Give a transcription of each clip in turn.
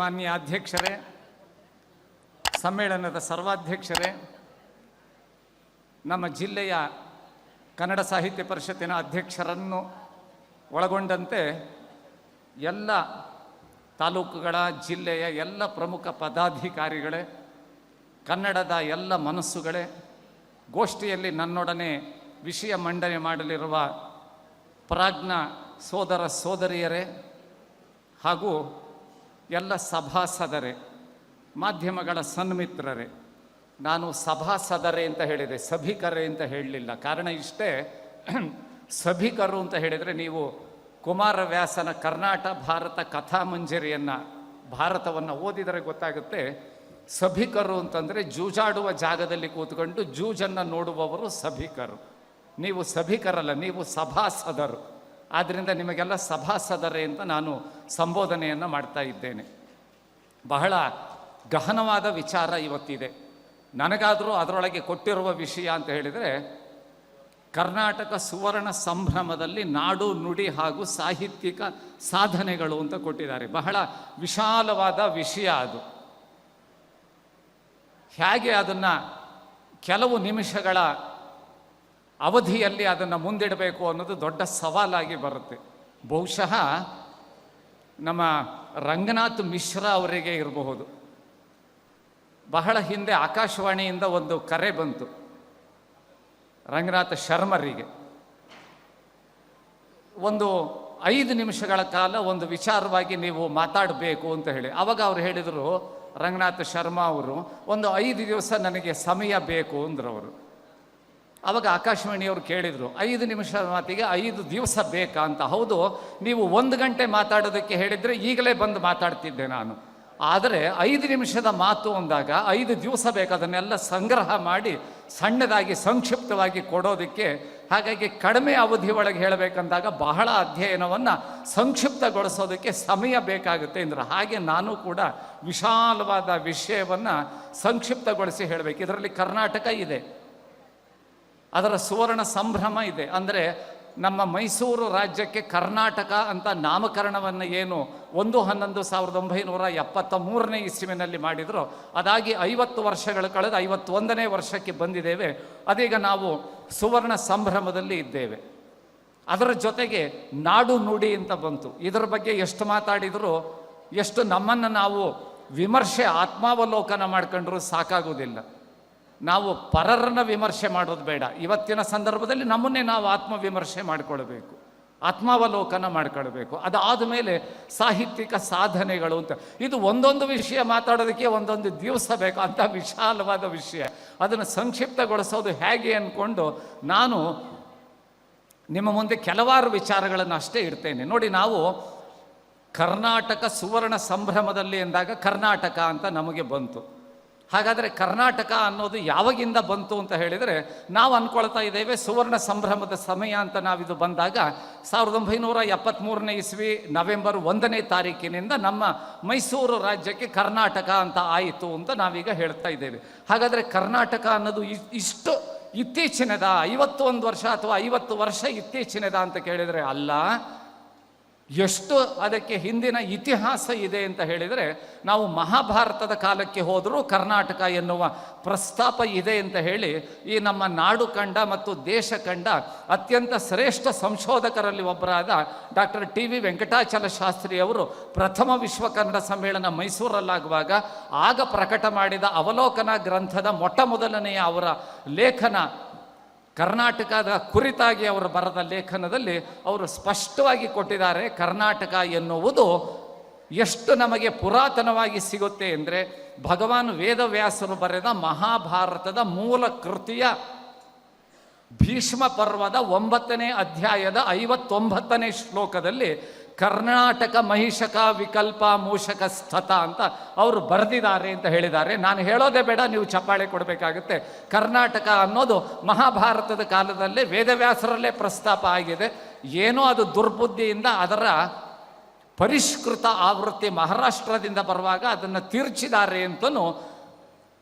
ಮಾನ್ಯ ಅಧ್ಯಕ್ಷರೇ, ಸಮ್ಮೇಳನದ ಸರ್ವಾಧ್ಯಕ್ಷರೇ, ನಮ್ಮ ಜಿಲ್ಲೆಯ ಕನ್ನಡ ಸಾಹಿತ್ಯ ಪರಿಷತ್ತಿನ ಅಧ್ಯಕ್ಷರನ್ನು ಒಳಗೊಂಡಂತೆ ಎಲ್ಲ ತಾಲೂಕುಗಳ ಜಿಲ್ಲೆಯ ಎಲ್ಲ ಪ್ರಮುಖ ಪದಾಧಿಕಾರಿಗಳೇ, ಕನ್ನಡದ ಎಲ್ಲ ಮನಸ್ಸುಗಳೇ, ಗೋಷ್ಠಿಯಲ್ಲಿ ನನ್ನೊಡನೆ ವಿಷಯ ಮಂಡನೆ ಮಾಡಲಿರುವ ಪ್ರಾಜ್ಞ ಸೋದರ ಸೋದರಿಯರೇ ಹಾಗೂ ಎಲ್ಲ ಸಭಾಸದರೇ, ಮಾಧ್ಯಮಗಳ ಸನ್ಮಿತ್ರರೇ. ನಾನು ಸಭಾಸದರೇ ಅಂತ ಹೇಳಿದೆ, ಸಭಿಕರೇ ಅಂತ ಹೇಳಲಿಲ್ಲ. ಕಾರಣ ಇಷ್ಟೇ, ಸಭಿಕರು ಅಂತ ಹೇಳಿದರೆ ನೀವು ಕುಮಾರವ್ಯಾಸನ ಕರ್ನಾಟ ಭಾರತ ಕಥಾಮಂಜರಿಯನ್ನು ಭಾರತವನ್ನು ಓದಿದರೆ ಗೊತ್ತಾಗುತ್ತೆ. ಸಭಿಕರು ಅಂತಂದರೆ ಜೂಜಾಡುವ ಜಾಗದಲ್ಲಿ ಕೂತ್ಕೊಂಡು ಜೂಜನ್ನು ನೋಡುವವರು ಸಭಿಕರು. ನೀವು ಸಭಿಕರಲ್ಲ, ನೀವು ಸಭಾಸದರು. ಆದ್ದರಿಂದ ನಿಮಗೆಲ್ಲ ಸಭಾಸದರೇ ಅಂತ ನಾನು ಸಂಬೋಧನೆಯನ್ನು ಮಾಡ್ತಾ ಇದ್ದೇನೆ. ಬಹಳ ಗಹನವಾದ ವಿಚಾರ ಇವತ್ತಿದೆ. ನನಗಾದರೂ ಅದರೊಳಗೆ ಕೊಟ್ಟಿರುವ ವಿಷಯ ಅಂತ ಹೇಳಿದರೆ, ಕರ್ನಾಟಕ ಸುವರ್ಣ ಸಂಭ್ರಮದಲ್ಲಿ ನಾಡು ನುಡಿ ಹಾಗೂ ಸಾಹಿತ್ಯಿಕ ಸಾಧನೆಗಳು ಅಂತ ಕೊಟ್ಟಿದ್ದಾರೆ. ಬಹಳ ವಿಶಾಲವಾದ ವಿಷಯ ಅದು. ಹೇಗೆ ಅದನ್ನು ಕೆಲವು ನಿಮಿಷಗಳ ಅವಧಿಯಲ್ಲಿ ಅದನ್ನು ಮುಂದಿಡಬೇಕು ಅನ್ನೋದು ದೊಡ್ಡ ಸವಾಲಾಗಿ ಬರುತ್ತೆ. ಬಹುಶಃ ನಮ್ಮ ರಂಗನಾಥ್ ಮಿಶ್ರಾ ಅವರಿಗೆ ಇರಬಹುದು. ಬಹಳ ಹಿಂದೆ ಆಕಾಶವಾಣಿಯಿಂದ ಒಂದು ಕರೆ ಬಂತು ರಂಗನಾಥ ಶರ್ಮರಿಗೆ. ಒಂದು 5 ನಿಮಿಷಗಳ ಕಾಲ ಒಂದು ವಿಚಾರವಾಗಿ ನೀವು ಮಾತಾಡಬೇಕು ಅಂತ ಹೇಳಿ. ಆವಾಗ ಅವ್ರು ಹೇಳಿದರು, ರಂಗನಾಥ ಶರ್ಮಾ ಅವರು, ಒಂದು 5 ದಿವಸ ನನಗೆ ಸಮಯ ಬೇಕು ಅಂದರು ಅವರು. ಆವಾಗ ಆಕಾಶವಾಣಿಯವರು ಕೇಳಿದರು, 5 ನಿಮಿಷ ಮಾತಿಗೆ 5 ದಿವಸ ಬೇಕಾ ಅಂತ. ಹೌದು, ನೀವು 1 ಗಂಟೆ ಮಾತಾಡೋದಕ್ಕೆ ಹೇಳಿದರೆ ಈಗಲೇ ಬಂದು ಮಾತಾಡ್ತಿದ್ದೆ ನಾನು. ಆದರೆ 5 ನಿಮಿಷದ ಮಾತು ಅಂದಾಗ 5 ದಿವಸ ಬೇಕು. ಅದನ್ನೆಲ್ಲ ಸಂಗ್ರಹ ಮಾಡಿ ಸಣ್ಣದಾಗಿ ಸಂಕ್ಷಿಪ್ತವಾಗಿ ಕೊಡೋದಕ್ಕೆ. ಹಾಗಾಗಿ ಕಡಿಮೆ ಅವಧಿ ಒಳಗೆ ಹೇಳಬೇಕಂದಾಗ ಬಹಳ ಅಧ್ಯಯನವನ್ನು ಸಂಕ್ಷಿಪ್ತಗೊಳಿಸೋದಕ್ಕೆ ಸಮಯ ಬೇಕಾಗುತ್ತೆ ಎಂದರು. ಹಾಗೆ ನಾನು ಕೂಡ ವಿಶಾಲವಾದ ವಿಷಯವನ್ನು ಸಂಕ್ಷಿಪ್ತಗೊಳಿಸಿ ಹೇಳಬೇಕು. ಇದರಲ್ಲಿ ಕರ್ನಾಟಕ ಇದೆ, ಅದರ ಸುವರ್ಣ ಸಂಭ್ರಮ ಇದೆ. ಅಂದರೆ ನಮ್ಮ ಮೈಸೂರು ರಾಜ್ಯಕ್ಕೆ ಕರ್ನಾಟಕ ಅಂತ ನಾಮಕರಣವನ್ನು ಏನು 1/11/1973 ಇಸ್ವಿನಲ್ಲಿ ಮಾಡಿದ್ರು, ಅದಾಗಿ 50 ವರ್ಷಗಳು ಕಳೆದು 51ನೇ ವರ್ಷಕ್ಕೆ ಬಂದಿದ್ದೇವೆ. ಅದೀಗ ನಾವು ಸುವರ್ಣ ಸಂಭ್ರಮದಲ್ಲಿ ಇದ್ದೇವೆ. ಅದರ ಜೊತೆಗೆ ನಾಡು ನುಡಿ ಅಂತ ಬಂತು. ಇದರ ಬಗ್ಗೆ ಎಷ್ಟು ಮಾತಾಡಿದರೂ, ಎಷ್ಟು ನಮ್ಮನ್ನು ನಾವು ವಿಮರ್ಶೆ ಆತ್ಮಾವಲೋಕನ ಮಾಡ್ಕೊಂಡ್ರೂ ಸಾಕಾಗೋದಿಲ್ಲ. ನಾವು ಪರರನ್ನು ವಿಮರ್ಶೆ ಮಾಡೋದು ಬೇಡ. ಇವತ್ತಿನ ಸಂದರ್ಭದಲ್ಲಿ ನಮ್ಮನ್ನೇ ನಾವು ಆತ್ಮವಿಮರ್ಶೆ ಮಾಡಿಕೊಳ್ಬೇಕು, ಆತ್ಮಾವಲೋಕನ ಮಾಡಿಕೊಳ್ಬೇಕು. ಅದಾದ ಮೇಲೆ ಸಾಹಿತ್ಯಿಕ ಸಾಧನೆಗಳು ಅಂತ. ಇದು ಒಂದೊಂದು ವಿಷಯ ಮಾತಾಡೋದಕ್ಕೆ ಒಂದೊಂದು ದಿವಸ ಬೇಕು, ಅಂಥ ವಿಶಾಲವಾದ ವಿಷಯ. ಅದನ್ನು ಸಂಕ್ಷಿಪ್ತಗೊಳಿಸೋದು ಹೇಗೆ ಅಂದ್ಕೊಂಡು ನಾನು ನಿಮ್ಮ ಮುಂದೆ ಕೆಲವಾರು ವಿಚಾರಗಳನ್ನು ಅಷ್ಟೇ ಇಡ್ತೇನೆ. ನೋಡಿ, ನಾವು ಕರ್ನಾಟಕ ಸುವರ್ಣ ಸಂಭ್ರಮದಲ್ಲಿ ಎಂದಾಗ ಕರ್ನಾಟಕ ಅಂತ ನಮಗೆ ಬಂತು. ಹಾಗಾದರೆ ಕರ್ನಾಟಕ ಅನ್ನೋದು ಯಾವಾಗಿಂದ ಬಂತು ಅಂತ ಹೇಳಿದರೆ, ನಾವು ಅಂದ್ಕೊಳ್ತಾ ಇದ್ದೇವೆ ಸುವರ್ಣ ಸಂಭ್ರಮದ ಸಮಯ ಅಂತ. ನಾವಿದು ಬಂದಾಗ 1973 ಇಸ್ವಿ ನವೆಂಬರ್ 1ನೇ ತಾರೀಕಿನಿಂದ ನಮ್ಮ ಮೈಸೂರು ರಾಜ್ಯಕ್ಕೆ ಕರ್ನಾಟಕ ಅಂತ ಆಯಿತು ಅಂತ ನಾವೀಗ ಹೇಳ್ತಾ ಇದ್ದೇವೆ. ಹಾಗಾದರೆ ಕರ್ನಾಟಕ ಅನ್ನೋದು ಇಷ್ಟು ಇತ್ತೀಚಿನದ 51 ವರ್ಷ ಅಥವಾ 50 ವರ್ಷ ಇತ್ತೀಚಿನದ ಅಂತ ಕೇಳಿದರೆ ಅಲ್ಲ. ಎಷ್ಟು ಅದಕ್ಕೆ ಹಿಂದಿನ ಇತಿಹಾಸ ಇದೆ ಅಂತ ಹೇಳಿದರೆ, ನಾವು ಮಹಾಭಾರತದ ಕಾಲಕ್ಕೆ ಹೋದರೂ ಕರ್ನಾಟಕ ಎನ್ನುವ ಪ್ರಸ್ತಾಪ ಇದೆ ಅಂತ ಹೇಳಿ ಈ ನಮ್ಮ ನಾಡು ಕಂಡ ಮತ್ತು ದೇಶ ಕಂಡ ಅತ್ಯಂತ ಶ್ರೇಷ್ಠ ಸಂಶೋಧಕರಲ್ಲಿ ಒಬ್ಬರಾದ ಡಾಕ್ಟರ್ ಟಿ.ವಿ. ವೆಂಕಟಾಚಲ ಶಾಸ್ತ್ರಿಯವರು ಪ್ರಥಮ ವಿಶ್ವ ಕನ್ನಡ ಸಮ್ಮೇಳನ ಮೈಸೂರಲ್ಲಾಗುವಾಗ ಆಗ ಪ್ರಕಟ ಮಾಡಿದ ಅವಲೋಕನ ಗ್ರಂಥದ ಮೊಟ್ಟಮೊದಲನೆಯ ಅವರ ಲೇಖನ, ಕರ್ನಾಟಕದ ಕುರಿತಾಗಿ ಅವರು ಬರೆದ ಲೇಖನದಲ್ಲಿ ಅವರು ಸ್ಪಷ್ಟವಾಗಿ ಕೊಟ್ಟಿದ್ದಾರೆ. ಕರ್ನಾಟಕ ಎನ್ನುವುದು ಎಷ್ಟು ನಮಗೆ ಪುರಾತನವಾಗಿ ಸಿಗುತ್ತೆ ಅಂದರೆ, ಭಗವಾನ್ ವೇದವ್ಯಾಸರು ಬರೆದ ಮಹಾಭಾರತದ ಮೂಲ ಕೃತಿಯ ಭೀಷ್ಮ ಪರ್ವದ 9ನೇ ಅಧ್ಯಾಯದ 59ನೇ ಶ್ಲೋಕದಲ್ಲಿ ಕರ್ನಾಟಕ ಮಹಿಷಕ ವಿಕಲ್ಪ ಮೂಷಕ ಸ್ಥತ ಅಂತ ಅವರು ಬರೆದಿದ್ದಾರೆ ಅಂತ ಹೇಳಿದ್ದಾರೆ. ನಾನು ಹೇಳೋದೇ ಬೇಡ, ನೀವು ಚಪ್ಪಾಳೆ ಕೊಡಬೇಕಾಗುತ್ತೆ. ಕರ್ನಾಟಕ ಅನ್ನೋದು ಮಹಾಭಾರತದ ಕಾಲದಲ್ಲೇ ವೇದವ್ಯಾಸರಲ್ಲೇ ಪ್ರಸ್ತಾಪ ಆಗಿದೆ. ಏನೋ ಅದು ದುರ್ಬುದ್ಧಿಯಿಂದ ಅದರ ಪರಿಷ್ಕೃತ ಆವೃತ್ತಿ ಮಹಾರಾಷ್ಟ್ರದಿಂದ ಬರುವಾಗ ಅದನ್ನು ತಿರ್ಚಿದ್ದಾರೆ ಅಂತಲೂ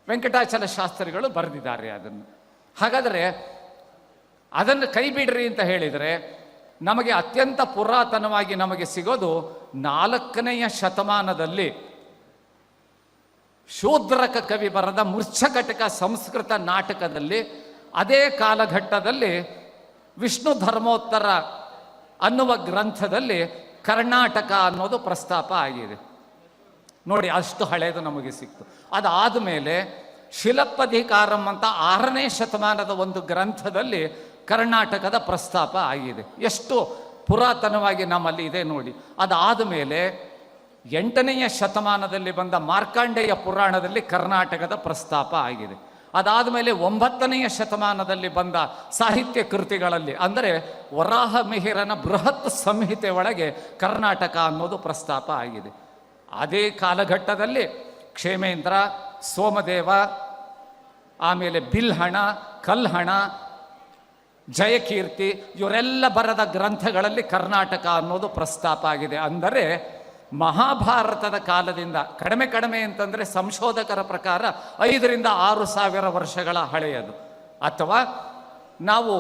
ವೆಂಕಟಾಚಲ ಶಾಸ್ತ್ರಿಗಳು ಬರೆದಿದ್ದಾರೆ ಅದನ್ನು. ಹಾಗಾದರೆ ಅದನ್ನು ಕೈ ಬಿಡ್ರಿ ಅಂತ ಹೇಳಿದರೆ, ನಮಗೆ ಅತ್ಯಂತ ಪುರಾತನವಾಗಿ ನಮಗೆ ಸಿಗೋದು 4ನೇ ಶತಮಾನದಲ್ಲಿ ಶೂದ್ರಕ ಕವಿ ಬರೆದ ಮೂರ್ಛಕಟಕ ಸಂಸ್ಕೃತ ನಾಟಕದಲ್ಲಿ ಅದೇ ಕಾಲಘಟ್ಟದಲ್ಲಿ ವಿಷ್ಣು ಧರ್ಮೋತ್ತರ ಅನ್ನುವ ಗ್ರಂಥದಲ್ಲಿ ಕರ್ನಾಟಕ ಅನ್ನೋದು ಪ್ರಸ್ತಾಪ ಆಗಿದೆ. ನೋಡಿ, ಅಷ್ಟು ಹಳೆಯದು ನಮಗೆ ಸಿಕ್ತು. ಅದಾದ ಮೇಲೆ ಶಿಲಪ್ಪಧಿಕಾರಂ ಅಂತ 6ನೇ ಶತಮಾನದ ಒಂದು ಗ್ರಂಥದಲ್ಲಿ ಕರ್ನಾಟಕದ ಪ್ರಸ್ತಾಪ ಆಗಿದೆ. ಎಷ್ಟು ಪುರಾತನವಾಗಿ ನಮ್ಮಲ್ಲಿ ಇದೆ ನೋಡಿ. ಅದಾದ ಮೇಲೆ 8ನೇ ಶತಮಾನದಲ್ಲಿ ಬಂದ ಮಾರ್ಕಾಂಡೇಯ ಪುರಾಣದಲ್ಲಿ ಕರ್ನಾಟಕದ ಪ್ರಸ್ತಾಪ ಆಗಿದೆ. ಅದಾದ ಮೇಲೆ 9ನೇ ಶತಮಾನದಲ್ಲಿ ಬಂದ ಸಾಹಿತ್ಯ ಕೃತಿಗಳಲ್ಲಿ, ಅಂದರೆ ವರಾಹ ಮಿಹಿರನ ಬೃಹತ್ ಸಂಹಿತೆ ಒಳಗೆ ಕರ್ನಾಟಕ ಅನ್ನೋದು ಪ್ರಸ್ತಾಪ ಆಗಿದೆ. ಅದೇ ಕಾಲಘಟ್ಟದಲ್ಲಿ ಕ್ಷೇಮೇಂದ್ರ, ಸೋಮದೇವ, ಆಮೇಲೆ ಬಿಲ್ಹಣ, ಕಲ್ಹಣ, ಜಯಕೀರ್ತಿ ಇವರೆಲ್ಲ ಬರೆದ ಗ್ರಂಥಗಳಲ್ಲಿ ಕರ್ನಾಟಕ ಅನ್ನೋದು ಪ್ರಸ್ತಾಪ ಆಗಿದೆ. ಅಂದರೆ ಮಹಾಭಾರತದ ಕಾಲದಿಂದ ಕಡಿಮೆ ಅಂತಂದರೆ ಸಂಶೋಧಕರ ಪ್ರಕಾರ 5,000-6,000 ವರ್ಷಗಳ ಹಳೆಯದು. ಅಥವಾ ನಾವು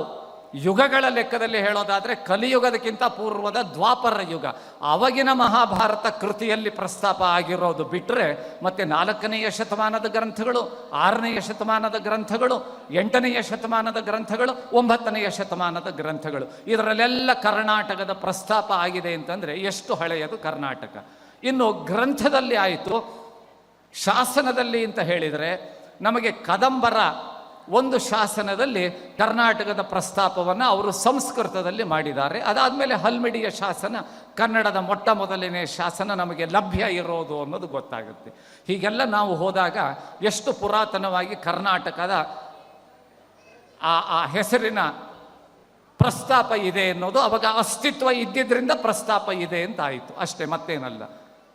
ಯುಗಗಳ ಲೆಕ್ಕದಲ್ಲಿ ಹೇಳೋದಾದರೆ ಕಲಿಯುಗದಕ್ಕಿಂತ ಪೂರ್ವದ ದ್ವಾಪರ ಯುಗ, ಅವಾಗಿನ ಮಹಾಭಾರತ ಕೃತಿಯಲ್ಲಿ ಪ್ರಸ್ತಾಪ ಆಗಿರೋದು ಬಿಟ್ಟರೆ ಮತ್ತೆ 4ನೇ ಶತಮಾನದ ಗ್ರಂಥಗಳು, 6ನೇ ಶತಮಾನದ ಗ್ರಂಥಗಳು, 8ನೇ ಶತಮಾನದ ಗ್ರಂಥಗಳು, 9ನೇ ಶತಮಾನದ ಗ್ರಂಥಗಳು, ಇದರಲ್ಲೆಲ್ಲ ಕರ್ನಾಟಕದ ಪ್ರಸ್ತಾಪ ಆಗಿದೆ ಅಂತಂದರೆ ಎಷ್ಟು ಹಳೆಯದು ಕರ್ನಾಟಕ. ಇನ್ನು ಗ್ರಂಥದಲ್ಲಿ ಆಯಿತು. ಶಾಸನದಲ್ಲಿ ಅಂತ ಹೇಳಿದರೆ ನಮಗೆ ಕದಂಬರ ಒಂದು ಶಾಸನದಲ್ಲಿ ಕರ್ನಾಟಕದ ಪ್ರಸ್ತಾಪವನ್ನು ಅವರು ಸಂಸ್ಕೃತದಲ್ಲಿ ಮಾಡಿದ್ದಾರೆ. ಅದಾದಮೇಲೆ ಹಲ್ಮಿಡಿಯ ಶಾಸನ, ಕನ್ನಡದ ಮೊಟ್ಟ ಮೊದಲನೇ ಶಾಸನ ನಮಗೆ ಲಭ್ಯ ಇರೋದು ಅನ್ನೋದು ಗೊತ್ತಾಗುತ್ತೆ. ಹೀಗೆಲ್ಲ ನಾವು ಹೋದಾಗ ಎಷ್ಟು ಪುರಾತನವಾಗಿ ಕರ್ನಾಟಕದ ಆ ಹೆಸರಿನ ಪ್ರಸ್ತಾಪ ಇದೆ ಅನ್ನೋದು ಅವಾಗ ಅಸ್ತಿತ್ವ ಇದ್ದಿದ್ದರಿಂದ ಪ್ರಸ್ತಾಪ ಇದೆ ಅಂತ ಆಯಿತು, ಅಷ್ಟೇ, ಮತ್ತೇನಲ್ಲ.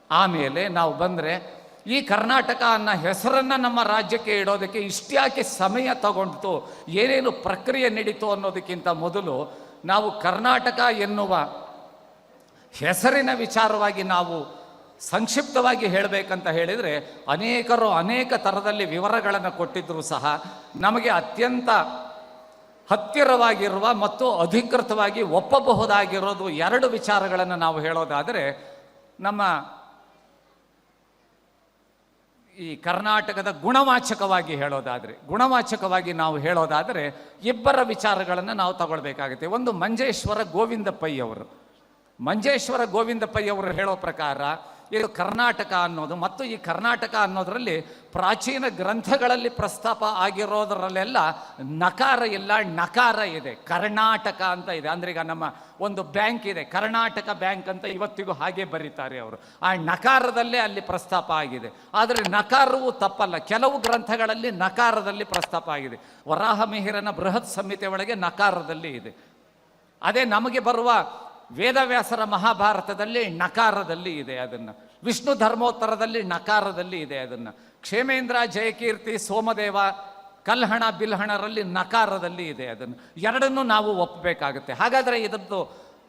ಆಮೇಲೆ ನಾವು ಬಂದರೆ ಈ ಕರ್ನಾಟಕ ಅನ್ನೋ ಹೆಸರನ್ನು ನಮ್ಮ ರಾಜ್ಯಕ್ಕೆ ಇಡೋದಕ್ಕೆ ಇಷ್ಟ್ಯಾಕೆ ಸಮಯ ತಗೊಂಡಿತು, ಏನೇನು ಪ್ರಕ್ರಿಯೆ ನಡೀತು ಅನ್ನೋದಕ್ಕಿಂತ ಮೊದಲು ನಾವು ಕರ್ನಾಟಕ ಎನ್ನುವ ಹೆಸರಿನ ವಿಚಾರವಾಗಿ ನಾವು ಸಂಕ್ಷಿಪ್ತವಾಗಿ ಹೇಳಬೇಕಂತ ಹೇಳಿದರೆ ಅನೇಕರು ಅನೇಕ ಥರದಲ್ಲಿ ವಿವರಗಳನ್ನು ಕೊಟ್ಟಿದ್ದರೂ ಸಹ ನಮಗೆ ಅತ್ಯಂತ ಹತ್ತಿರವಾಗಿರುವ ಮತ್ತು ಅಧಿಕೃತವಾಗಿ ಒಪ್ಪಬಹುದಾಗಿರೋದು 2 ವಿಚಾರಗಳನ್ನು ನಾವು ಹೇಳೋದಾದರೆ, ನಮ್ಮ ಈ ಕರ್ನಾಟಕದ ಗುಣವಾಚಕವಾಗಿ ನಾವು ಹೇಳೋದಾದರೆ 2 ವಿಚಾರಗಳನ್ನು ನಾವು ತಗೊಳ್ಬೇಕಾಗುತ್ತೆ. ಒಂದು ಮಂಜೇಶ್ವರ ಗೋವಿಂದ ಪೈ ಅವರು ಹೇಳೋ ಪ್ರಕಾರ ಇದು ಕರ್ನಾಟಕ ಅನ್ನೋದು, ಮತ್ತು ಈ ಕರ್ನಾಟಕ ಅನ್ನೋದರಲ್ಲಿ ಪ್ರಾಚೀನ ಗ್ರಂಥಗಳಲ್ಲಿ ಪ್ರಸ್ತಾಪ ಆಗಿರೋದರಲ್ಲೆಲ್ಲ ನಕಾರ ಇಲ್ಲ, ನಕಾರ ಇದೆ. ಕರ್ನಾಟಕ ಅಂತ ಇದೆ. ಅಂದರೆ ಈಗ ನಮ್ಮ ಒಂದು ಬ್ಯಾಂಕ್ ಇದೆ, ಕರ್ನಾಟಕ ಬ್ಯಾಂಕ್ ಅಂತ ಇವತ್ತಿಗೂ ಹಾಗೆ ಬರೀತಾರೆ ಅವರು. ಆ ನಕಾರದಲ್ಲೇ ಅಲ್ಲಿ ಪ್ರಸ್ತಾಪ ಆಗಿದೆ. ಆದರೆ ನಕಾರವು ತಪ್ಪಲ್ಲ, ಕೆಲವು ಗ್ರಂಥಗಳಲ್ಲಿ ನಕಾರದಲ್ಲಿ ಪ್ರಸ್ತಾಪ ಆಗಿದೆ. ವರಾಹ ಮಿಹಿರನ ಬೃಹತ್ ಸಂಹಿತೆ ಒಳಗೆ ನಕಾರದಲ್ಲಿ ಇದೆ. ಅದೇ ನಮಗೆ ಬರುವ ವೇದವ್ಯಾಸರ ಮಹಾಭಾರತದಲ್ಲಿ ನಕಾರದಲ್ಲಿ ಇದೆ ಅದನ್ನು, ವಿಷ್ಣು ಧರ್ಮೋತ್ತರದಲ್ಲಿ ನಕಾರದಲ್ಲಿ ಇದೆ ಅದನ್ನು, ಕ್ಷೇಮೇಂದ್ರ, ಜಯಕೀರ್ತಿ, ಸೋಮದೇವ, ಕಲ್ಹಣ, ಬಿಲ್ಹಣರಲ್ಲಿ ನಕಾರದಲ್ಲಿ ಇದೆ ಅದನ್ನು. ಎರಡನ್ನೂ ನಾವು ಒಪ್ಪಬೇಕಾಗುತ್ತೆ. ಹಾಗಾದರೆ ಇದರದ್ದು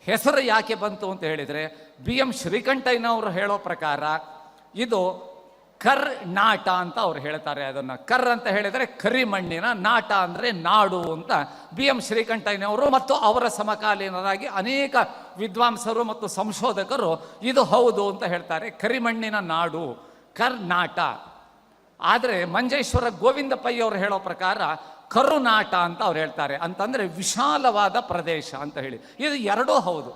ಹೆಸರು ಯಾಕೆ ಬಂತು ಅಂತ ಹೇಳಿದರೆ, BM ಶ್ರೀಕಂಠಯ್ಯನವರು ಹೇಳೋ ಪ್ರಕಾರ ಇದು ಕರ್ನಾಟ ಅಂತ ಅವ್ರು ಹೇಳ್ತಾರೆ. ಅದನ್ನು ಕರ್ ಅಂತ ಹೇಳಿದರೆ ಕರಿಮಣ್ಣಿನ, ನಾಟ ಅಂದರೆ ನಾಡು ಅಂತ BM ಶ್ರೀಕಂಠಯ್ಯನವರು ಮತ್ತು ಅವರ ಸಮಕಾಲೀನರಾಗಿ ಅನೇಕ ವಿದ್ವಾಂಸರು ಮತ್ತು ಸಂಶೋಧಕರು ಇದು ಹೌದು ಅಂತ ಹೇಳ್ತಾರೆ. ಕರಿಮಣ್ಣಿನ ನಾಡು ಕರ್ನಾಟ. ಆದರೆ ಮಂಜೇಶ್ವರ ಗೋವಿಂದ ಪೈ ಅವರು ಹೇಳೋ ಪ್ರಕಾರ ಕರುನಾಟ ಅಂತ ಅವ್ರು ಹೇಳ್ತಾರೆ. ಅಂತಂದರೆ ವಿಶಾಲವಾದ ಪ್ರದೇಶ ಅಂತ ಹೇಳಿ. ಇದು ಎರಡೂ ಹೌದು.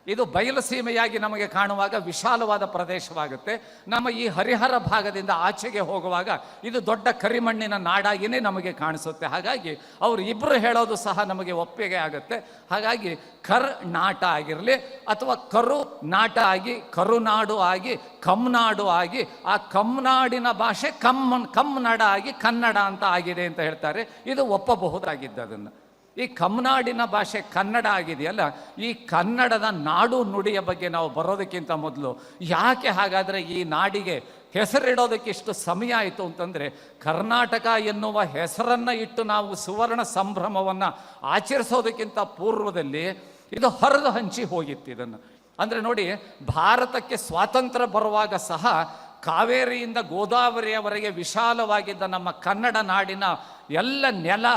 ಇದು ಬಯಲು ಸೀಮೆಯಾಗಿ ನಮಗೆ ಕಾಣುವಾಗ ವಿಶಾಲವಾದ ಪ್ರದೇಶವಾಗುತ್ತೆ. ನಮ್ಮ ಈ ಹರಿಹರ ಭಾಗದಿಂದ ಆಚೆಗೆ ಹೋಗುವಾಗ ಇದು ದೊಡ್ಡ ಕರಿಮಣ್ಣಿನ ನಾಡಾಗಿಯೇ ನಮಗೆ ಕಾಣಿಸುತ್ತೆ. ಹಾಗಾಗಿ ಅವರು ಇಬ್ಬರು ಹೇಳೋದು ಸಹ ನಮಗೆ ಒಪ್ಪಿಗೆ ಆಗುತ್ತೆ. ಹಾಗಾಗಿ ಕರ್ನಾಟ ಆಗಿರಲಿ ಅಥವಾ ಕರು ನಾಟ ಆಗಿ ಕರುನಾಡು ಆಗಿ ಕಮ್ನಾಡು ಆಗಿ ಆ ಕಮ್ನಾಡಿನ ಭಾಷೆ ಕಮ್ಮನಾಡ ಆಗಿ ಕನ್ನಡ ಅಂತ ಆಗಿದೆ ಅಂತ ಹೇಳ್ತಾರೆ. ಇದು ಒಪ್ಪಬಹುದಾಗಿದ್ದು. ಅದನ್ನು ಈ ಕಮ್ನಾಡಿನ ಭಾಷೆ ಕನ್ನಡ ಆಗಿದೆಯಲ್ಲ, ಈ ಕನ್ನಡದ ನಾಡು ನುಡಿಯ ಬಗ್ಗೆ ನಾವು ಬರೋದಕ್ಕಿಂತ ಮೊದಲು ಯಾಕೆ ಹಾಗಾದರೆ ಈ ನಾಡಿಗೆ ಹೆಸರಿಡೋದಕ್ಕೆ ಇಷ್ಟು ಸಮಯ ಆಯಿತು ಅಂತಂದರೆ, ಕರ್ನಾಟಕ ಎನ್ನುವ ಹೆಸರನ್ನು ಇಟ್ಟು ನಾವು ಸುವರ್ಣ ಸಂಭ್ರಮವನ್ನು ಆಚರಿಸೋದಕ್ಕಿಂತ ಪೂರ್ವದಲ್ಲಿ ಇದು ಹರಿದು ಹಂಚಿ ಹೋಗಿತ್ತು. ಇದನ್ನು ಅಂದರೆ ನೋಡಿ, ಭಾರತಕ್ಕೆ ಸ್ವಾತಂತ್ರ್ಯ ಬರುವಾಗ ಸಹ ಕಾವೇರಿಯಿಂದ ಗೋದಾವರಿಯವರೆಗೆ ವಿಶಾಲವಾಗಿದ್ದ ನಮ್ಮ ಕನ್ನಡ ನಾಡಿನ ಎಲ್ಲ ನೆಲ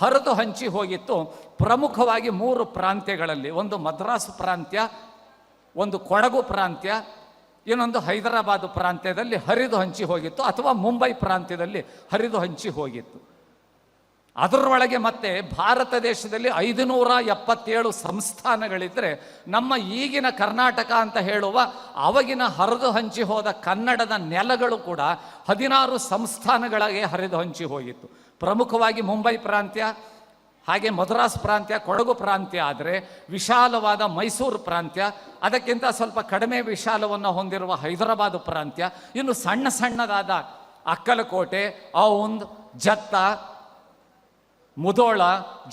ಹರಿದು ಹಂಚಿ ಹೋಗಿತ್ತು. ಪ್ರಮುಖವಾಗಿ 3 ಪ್ರಾಂತ್ಯಗಳಲ್ಲಿ, ಒಂದು ಮದ್ರಾಸ್ ಪ್ರಾಂತ್ಯ, ಒಂದು ಕೊಡಗು ಪ್ರಾಂತ್ಯ, ಇನ್ನೊಂದು ಹೈದರಾಬಾದ್ ಪ್ರಾಂತ್ಯದಲ್ಲಿ ಹರಿದು ಹಂಚಿ ಹೋಗಿತ್ತು, ಅಥವಾ ಮುಂಬೈ ಪ್ರಾಂತ್ಯದಲ್ಲಿ ಹರಿದು ಹಂಚಿ ಹೋಗಿತ್ತು. ಅದರೊಳಗೆ ಮತ್ತೆ ಭಾರತ ದೇಶದಲ್ಲಿ 577 ಸಂಸ್ಥಾನಗಳಿದ್ದರೆ, ನಮ್ಮ ಈಗಿನ ಕರ್ನಾಟಕ ಅಂತ ಹೇಳುವ ಅವಾಗಿನ ಹರಿದು ಹಂಚಿ ಹೋದ ಕನ್ನಡದ ನೆಲಗಳು ಕೂಡ 16 ಸಂಸ್ಥಾನಗಳಿಗೆ ಹರಿದು ಹಂಚಿ ಹೋಗಿತ್ತು. ಪ್ರಮುಖವಾಗಿ ಮುಂಬೈ ಪ್ರಾಂತ್ಯ, ಹಾಗೆ ಮದ್ರಾಸ್ ಪ್ರಾಂತ್ಯ, ಕೊಡಗು ಪ್ರಾಂತ್ಯ. ಆದರೆ ವಿಶಾಲವಾದ ಮೈಸೂರು ಪ್ರಾಂತ್ಯ, ಅದಕ್ಕಿಂತ ಸ್ವಲ್ಪ ಕಡಿಮೆ ವಿಶಾಲವನ್ನು ಹೊಂದಿರುವ ಹೈದರಾಬಾದ್ ಪ್ರಾಂತ್ಯ, ಇನ್ನು ಸಣ್ಣ ಸಣ್ಣದಾದ ಅಕ್ಕಲಕೋಟೆ, ಔಂದ್, ಜತ್ತ, ಮುಧೋಳ,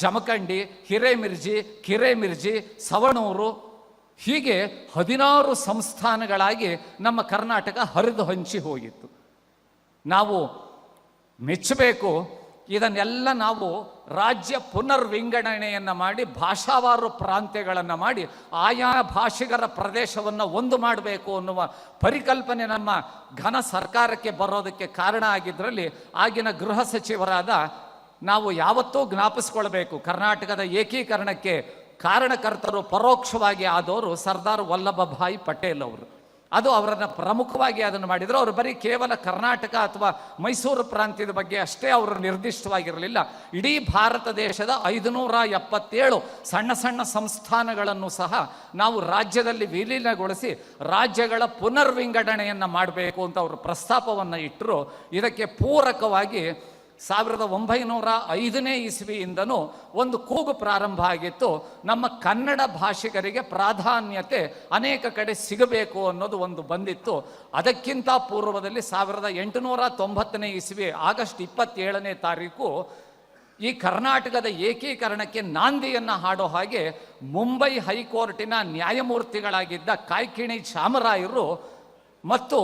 ಜಮಖಂಡಿ, ಹಿರೇಮಿರ್ಜಿ, ಸವಣೂರು, ಹೀಗೆ 16 ಸಂಸ್ಥಾನಗಳಾಗಿ ನಮ್ಮ ಕರ್ನಾಟಕ ಹರಿದು ಹಂಚಿ ಹೋಗಿತ್ತು. ನಾವು ಮೆಚ್ಚಬೇಕು, ಇದನ್ನೆಲ್ಲ ನಾವು ರಾಜ್ಯ ಪುನರ್ವಿಂಗಡಣೆಯನ್ನು ಮಾಡಿ ಭಾಷಾವಾರು ಪ್ರಾಂತ್ಯಗಳನ್ನು ಮಾಡಿ ಆಯಾ ಭಾಷಿಗರ ಪ್ರದೇಶವನ್ನು ಒಂದು ಮಾಡಬೇಕು ಅನ್ನುವ ಪರಿಕಲ್ಪನೆ ನಮ್ಮ ಘನ ಸರ್ಕಾರಕ್ಕೆ ಬರೋದಕ್ಕೆ ಕಾರಣ ಆಗಿದ್ದರಲ್ಲಿ ಆಗಿನ ಗೃಹ ಸಚಿವರಾದ ನಾವು ಯಾವತ್ತೂ ಜ್ಞಾಪಿಸ್ಕೊಳ್ಬೇಕು, ಕರ್ನಾಟಕದ ಏಕೀಕರಣಕ್ಕೆ ಕಾರಣಕರ್ತರು ಪರೋಕ್ಷವಾಗಿ ಆದವರು ಸರ್ದಾರ್ ವಲ್ಲಭಭಾಯಿ ಪಟೇಲ್ ಅವರು. ಅದು ಅವರನ್ನು ಪ್ರಮುಖವಾಗಿ ಅದನ್ನು ಮಾಡಿದರು. ಅವರು ಬರೀ ಕೇವಲ ಕರ್ನಾಟಕ ಅಥವಾ ಮೈಸೂರು ಪ್ರಾಂತ್ಯದ ಬಗ್ಗೆ ಅಷ್ಟೇ ಅವರು ನಿರ್ದಿಷ್ಟವಾಗಿರಲಿಲ್ಲ. ಇಡೀ ಭಾರತ ದೇಶದ 577 ಸಣ್ಣ ಸಣ್ಣ ಸಂಸ್ಥಾನಗಳನ್ನು ಸಹ ನಾವು ರಾಜ್ಯದಲ್ಲಿ ವಿಲೀನಗೊಳಿಸಿ ರಾಜ್ಯಗಳ ಪುನರ್ವಿಂಗಡಣೆಯನ್ನು ಮಾಡಬೇಕು ಅಂತ ಅವರು ಪ್ರಸ್ತಾಪವನ್ನು ಇಟ್ಟರು. ಇದಕ್ಕೆ ಪೂರಕವಾಗಿ 1905ನೇ ಇಸ್ವಿಯಿಂದನೂ ಒಂದು ಕೂಗು ಪ್ರಾರಂಭ ಆಗಿತ್ತು. ನಮ್ಮ ಕನ್ನಡ ಭಾಷಿಗರಿಗೆ ಪ್ರಾಧಾನ್ಯತೆ ಅನೇಕ ಕಡೆ ಸಿಗಬೇಕು ಅನ್ನೋದು ಒಂದು ಬಂದಿತ್ತು. ಅದಕ್ಕಿಂತ ಪೂರ್ವದಲ್ಲಿ 1890ನೇ ಇಸ್ವಿ ಆಗಸ್ಟ್ 27ನೇ ತಾರೀಕು ಈ ಕರ್ನಾಟಕದ ಏಕೀಕರಣಕ್ಕೆ ನಾಂದಿಯನ್ನು ಹಾಡೋ ಹಾಗೆ ಮುಂಬೈ ಹೈಕೋರ್ಟಿನ ನ್ಯಾಯಮೂರ್ತಿಗಳಾಗಿದ್ದ ಕಾಯ್ಕಿಣಿ ಚಾಮರಾಯರು ಮತ್ತು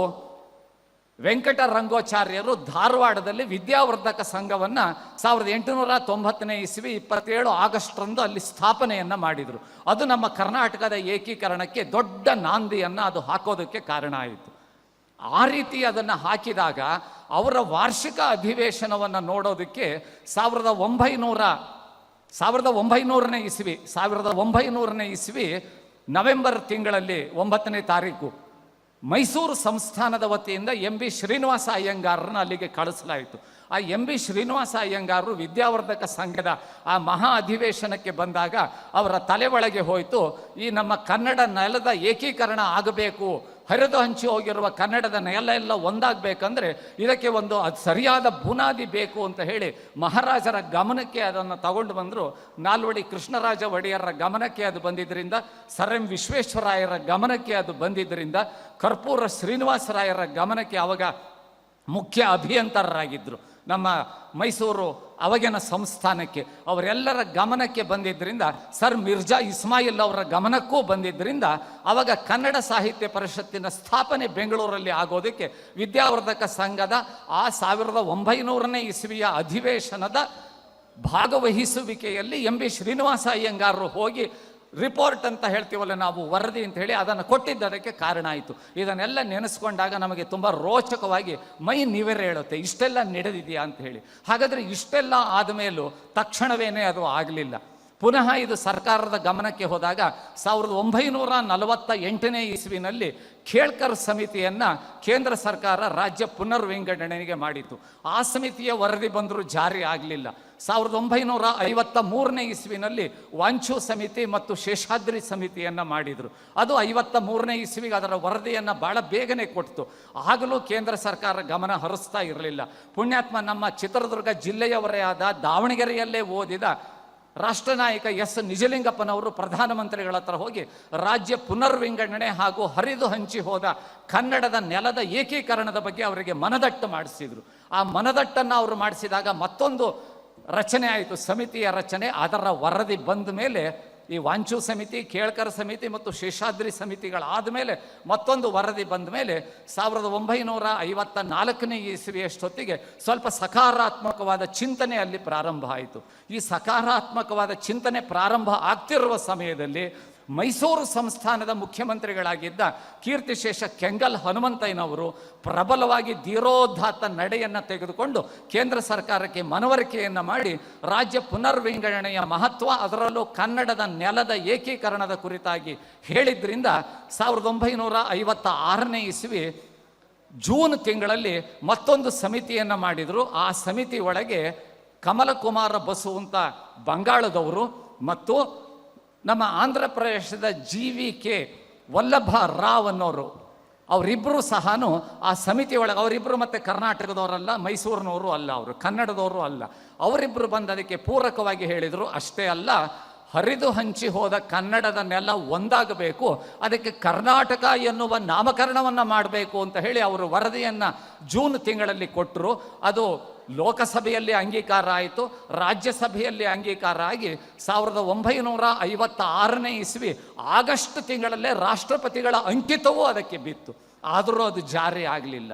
ವೆಂಕಟರಂಗೋಚಾರ್ಯರು ಧಾರವಾಡದಲ್ಲಿ ವಿದ್ಯಾವರ್ಧಕ ಸಂಘವನ್ನು 1890ನೇ ಇಸ್ವಿ 27 ಆಗಸ್ಟ್ರಂದು ಅಲ್ಲಿ ಸ್ಥಾಪನೆಯನ್ನು ಮಾಡಿದರು. ಅದು ನಮ್ಮ ಕರ್ನಾಟಕದ ಏಕೀಕರಣಕ್ಕೆ ದೊಡ್ಡ ನಾಂದಿಯನ್ನು ಅದು ಹಾಕೋದಕ್ಕೆ ಕಾರಣ ಆಯಿತು. ಆ ರೀತಿ ಅದನ್ನು ಹಾಕಿದಾಗ ಅವರ ವಾರ್ಷಿಕ ಅಧಿವೇಶನವನ್ನು ನೋಡೋದಕ್ಕೆ 1900ನೇ ಇಸ್ವಿ ನವೆಂಬರ್ ತಿಂಗಳಲ್ಲಿ 9ನೇ ತಾರೀಕು ಮೈಸೂರು ಸಂಸ್ಥಾನದ ವತಿಯಿಂದ ಎಂ ಬಿ ಶ್ರೀನಿವಾಸ ಅಯ್ಯಂಗಾರರನ್ನು ಅಲ್ಲಿಗೆ ಕಳಿಸಲಾಯಿತು. ಆ ಎಂ ಬಿ ಶ್ರೀನಿವಾಸ ಅಯ್ಯಂಗಾರರು ವಿದ್ಯಾವರ್ಧಕ ಸಂಘದ ಆ ಮಹಾ ಅಧಿವೇಶನಕ್ಕೆ ಬಂದಾಗ ಅವರ ತಲೆ ಒಳಗೆ ಹೋಯಿತು, ಈ ನಮ್ಮ ಕನ್ನಡ ನೆಲದ ಏಕೀಕರಣ ಆಗಬೇಕು, ಹರಿದು ಹಂಚಿ ಹೋಗಿರುವ ಕನ್ನಡದ ನೆಲ ಎಲ್ಲ ಒಂದಾಗಬೇಕಂದ್ರೆ ಇದಕ್ಕೆ ಒಂದು ಸರಿಯಾದ ಬುನಾದಿ ಬೇಕು ಅಂತ ಹೇಳಿ ಮಹಾರಾಜರ ಗಮನಕ್ಕೆ ಅದನ್ನು ತಗೊಂಡು ಬಂದರು. ನಾಲ್ವಡಿ ಕೃಷ್ಣರಾಜ ಒಡೆಯರ ಗಮನಕ್ಕೆ ಅದು ಬಂದಿದ್ದರಿಂದ, ಸರ್ ಎಂ ವಿಶ್ವೇಶ್ವರಾಯರ ಗಮನಕ್ಕೆ ಅದು ಬಂದಿದ್ದರಿಂದ, ಕರ್ಪೂರ ಶ್ರೀನಿವಾಸರಾಯರ ಗಮನಕ್ಕೆ ಅವಾಗ ಮುಖ್ಯ ಅಭಿಯಂತರರಾಗಿದ್ದರು ನಮ್ಮ ಮೈಸೂರು ಅವಾಗಿನ ಸಂಸ್ಥಾನಕ್ಕೆ, ಅವರೆಲ್ಲರ ಗಮನಕ್ಕೆ ಬಂದಿದ್ದರಿಂದ, ಸರ್ ಮಿರ್ಜಾ ಇಸ್ಮಾಯಿಲ್ ಅವರ ಗಮನಕ್ಕೂ ಬಂದಿದ್ದರಿಂದ ಅವಾಗ ಕನ್ನಡ ಸಾಹಿತ್ಯ ಪರಿಷತ್ತಿನ ಸ್ಥಾಪನೆ ಬೆಂಗಳೂರಲ್ಲಿ ಆಗೋದಕ್ಕೆ ವಿದ್ಯಾವರ್ಧಕ ಸಂಘದ ಆ 1900ನೇ ಇಸ್ವಿಯ ಅಧಿವೇಶನದ ಭಾಗವಹಿಸುವಿಕೆಯಲ್ಲಿ ಎಂ ಬಿ ಶ್ರೀನಿವಾಸ ಅಯ್ಯಂಗಾರರು ಹೋಗಿ ರಿಪೋರ್ಟ್ ಅಂತ ಹೇಳ್ತೀವಲ್ಲ ನಾವು, ವರದಿ ಅಂತ ಹೇಳಿ ಅದನ್ನು ಕೊಟ್ಟಿದ್ದದಕ್ಕೆ ಕಾರಣ ಆಯಿತು. ಇದನ್ನೆಲ್ಲ ನೆನೆಸ್ಕೊಂಡಾಗ ನಮಗೆ ತುಂಬ ರೋಚಕವಾಗಿ ಮೈ ನಿವೆರೇಳುತ್ತೆ, ಇಷ್ಟೆಲ್ಲ ನಡೆದಿದೆಯಾ ಅಂತ ಹೇಳಿ. ಹಾಗಾದರೆ ಇಷ್ಟೆಲ್ಲ ಆದಮೇಲೂ ತಕ್ಷಣವೇನೇ ಅದು ಆಗಲಿಲ್ಲ. ಪುನಃ ಇದು ಸರ್ಕಾರದ ಗಮನಕ್ಕೆ ಹೋದಾಗ 1948ನೇ ಇಸ್ವಿನಲ್ಲಿ ಖೇಳ್ಕರ್ ಸಮಿತಿಯನ್ನು ಕೇಂದ್ರ ಸರ್ಕಾರ ರಾಜ್ಯ ಪುನರ್ವಿಂಗಡಣೆಗೆ ಮಾಡಿತು. ಆ ಸಮಿತಿಯ ವರದಿ ಬಂದರೂ ಜಾರಿ ಆಗಲಿಲ್ಲ. 1953ನೇ ಇಸ್ವಿನಲ್ಲಿ ವಾಂಚು ಸಮಿತಿ ಮತ್ತು ಶೇಷಾದ್ರಿ ಸಮಿತಿಯನ್ನು ಮಾಡಿದರು. ಅದು 53ನೇ ಇಸ್ವಿಗೆ ಅದರ ವರದಿಯನ್ನು ಭಾಳ ಬೇಗನೆ ಕೊಡ್ತು. ಆಗಲೂ ಕೇಂದ್ರ ಸರ್ಕಾರ ಗಮನ ಹರಿಸ್ತಾ ಇರಲಿಲ್ಲ. ಪುಣ್ಯಾತ್ಮ ನಮ್ಮ ಚಿತ್ರದುರ್ಗ ಜಿಲ್ಲೆಯವರೇ ಆದ ದಾವಣಗೆರೆಯಲ್ಲೇ ಓದಿದ ರಾಷ್ಟ್ರ ನಾಯಕ ಎಸ್ ನಿಜಲಿಂಗಪ್ಪನವರು ಪ್ರಧಾನಮಂತ್ರಿಗಳ ಹತ್ರ ಹೋಗಿ ರಾಜ್ಯ ಪುನರ್ವಿಂಗಡಣೆ ಹಾಗೂ ಹರಿದು ಹಂಚಿ ಹೋದ ಕನ್ನಡದ ನೆಲದ ಏಕೀಕರಣದ ಬಗ್ಗೆ ಅವರಿಗೆ ಮನದಟ್ಟು ಮಾಡಿಸಿದರು. ಆ ಮನದಟ್ಟನ್ನು ಅವರು ಮಾಡಿಸಿದಾಗ ಮತ್ತೊಂದು ರಚನೆ ಆಯಿತು, ಸಮಿತಿಯ ರಚನೆ. ಅದರ ವರದಿ ಬಂದ ಮೇಲೆ ಈ ವಾಂಚು ಸಮಿತಿ, ಕೇಳ್ಕರ್ ಸಮಿತಿ ಮತ್ತು ಶೇಷಾದ್ರಿ ಸಮಿತಿಗಳಾದ ಮೇಲೆ ಮತ್ತೊಂದು ವರದಿ ಬಂದ ಮೇಲೆ 1954ನೇ ಇಸ್ವಿಯಷ್ಟೊತ್ತಿಗೆ ಸ್ವಲ್ಪ ಸಕಾರಾತ್ಮಕವಾದ ಚಿಂತನೆ ಅಲ್ಲಿ ಪ್ರಾರಂಭ ಆಯಿತು. ಈ ಸಕಾರಾತ್ಮಕವಾದ ಚಿಂತನೆ ಪ್ರಾರಂಭ ಆಗ್ತಿರುವ ಸಮಯದಲ್ಲಿ ಮೈಸೂರು ಸಂಸ್ಥಾನದ ಮುಖ್ಯಮಂತ್ರಿಗಳಾಗಿದ್ದ ಕೀರ್ತಿಶೇಷ ಕೆಂಗಲ್ ಹನುಮಂತಯ್ಯನವರು ಪ್ರಬಲವಾಗಿ ಧೀರೋದಾತ್ತ ನಡೆಯನ್ನು ತೆಗೆದುಕೊಂಡು ಕೇಂದ್ರ ಸರ್ಕಾರಕ್ಕೆ ಮನವರಿಕೆಯನ್ನು ಮಾಡಿ ರಾಜ್ಯ ಪುನರ್ವಿಂಗಡಣೆಯ ಮಹತ್ವ, ಅದರಲ್ಲೂ ಕನ್ನಡದ ನೆಲದ ಏಕೀಕರಣದ ಕುರಿತಾಗಿ ಹೇಳಿದ್ರಿಂದ 1956ನೇ ಇಸ್ವಿ ಜೂನ್ ತಿಂಗಳಲ್ಲಿ ಮತ್ತೊಂದು ಸಮಿತಿಯನ್ನು ಮಾಡಿದರು. ಆ ಸಮಿತಿ ಒಳಗೆ ಕಮಲಕುಮಾರ ಬಸು ಅಂತ ಬಂಗಾಳದವರು ಮತ್ತು ನಮ್ಮ ಆಂಧ್ರ ಪ್ರದೇಶದ GVK ವಲ್ಲಭ ರಾವ್ ಅನ್ನೋರು, ಅವರಿಬ್ಬರು ಸಹ ಆ ಸಮಿತಿ ಒಳಗೆ, ಅವರಿಬ್ಬರು ಮತ್ತು ಕರ್ನಾಟಕದವರಲ್ಲ, ಮೈಸೂರಿನವರು ಅಲ್ಲ, ಅವರು ಕನ್ನಡದವರು ಅಲ್ಲ, ಅವರಿಬ್ಬರು ಬಂದು ಅದಕ್ಕೆ ಪೂರಕವಾಗಿ ಹೇಳಿದರು. ಅಷ್ಟೇ ಅಲ್ಲ, ಹರಿದು ಹಂಚಿ ಹೋದ ಕನ್ನಡದ ನೆಲ ಒಂದಾಗಬೇಕು, ಅದಕ್ಕೆ ಕರ್ನಾಟಕ ಎನ್ನುವ ನಾಮಕರಣವನ್ನು ಮಾಡಬೇಕು ಅಂತ ಹೇಳಿ ಅವರು ವರದಿಯನ್ನು ಜೂನ್ ತಿಂಗಳಲ್ಲಿ ಕೊಟ್ಟರು. ಅದು ಲೋಕಸಭೆಯಲ್ಲಿ ಅಂಗೀಕಾರ ಆಯಿತು, ರಾಜ್ಯಸಭೆಯಲ್ಲಿ ಅಂಗೀಕಾರ ಆಗಿ 1956ನೇ ಇಸ್ವಿ ಆಗಸ್ಟ್ ತಿಂಗಳಲ್ಲೇ ರಾಷ್ಟ್ರಪತಿಗಳ ಅಂಕಿತವೂ ಅದಕ್ಕೆ ಬಿತ್ತು. ಆದರೂ ಅದು ಜಾರಿ ಆಗಲಿಲ್ಲ.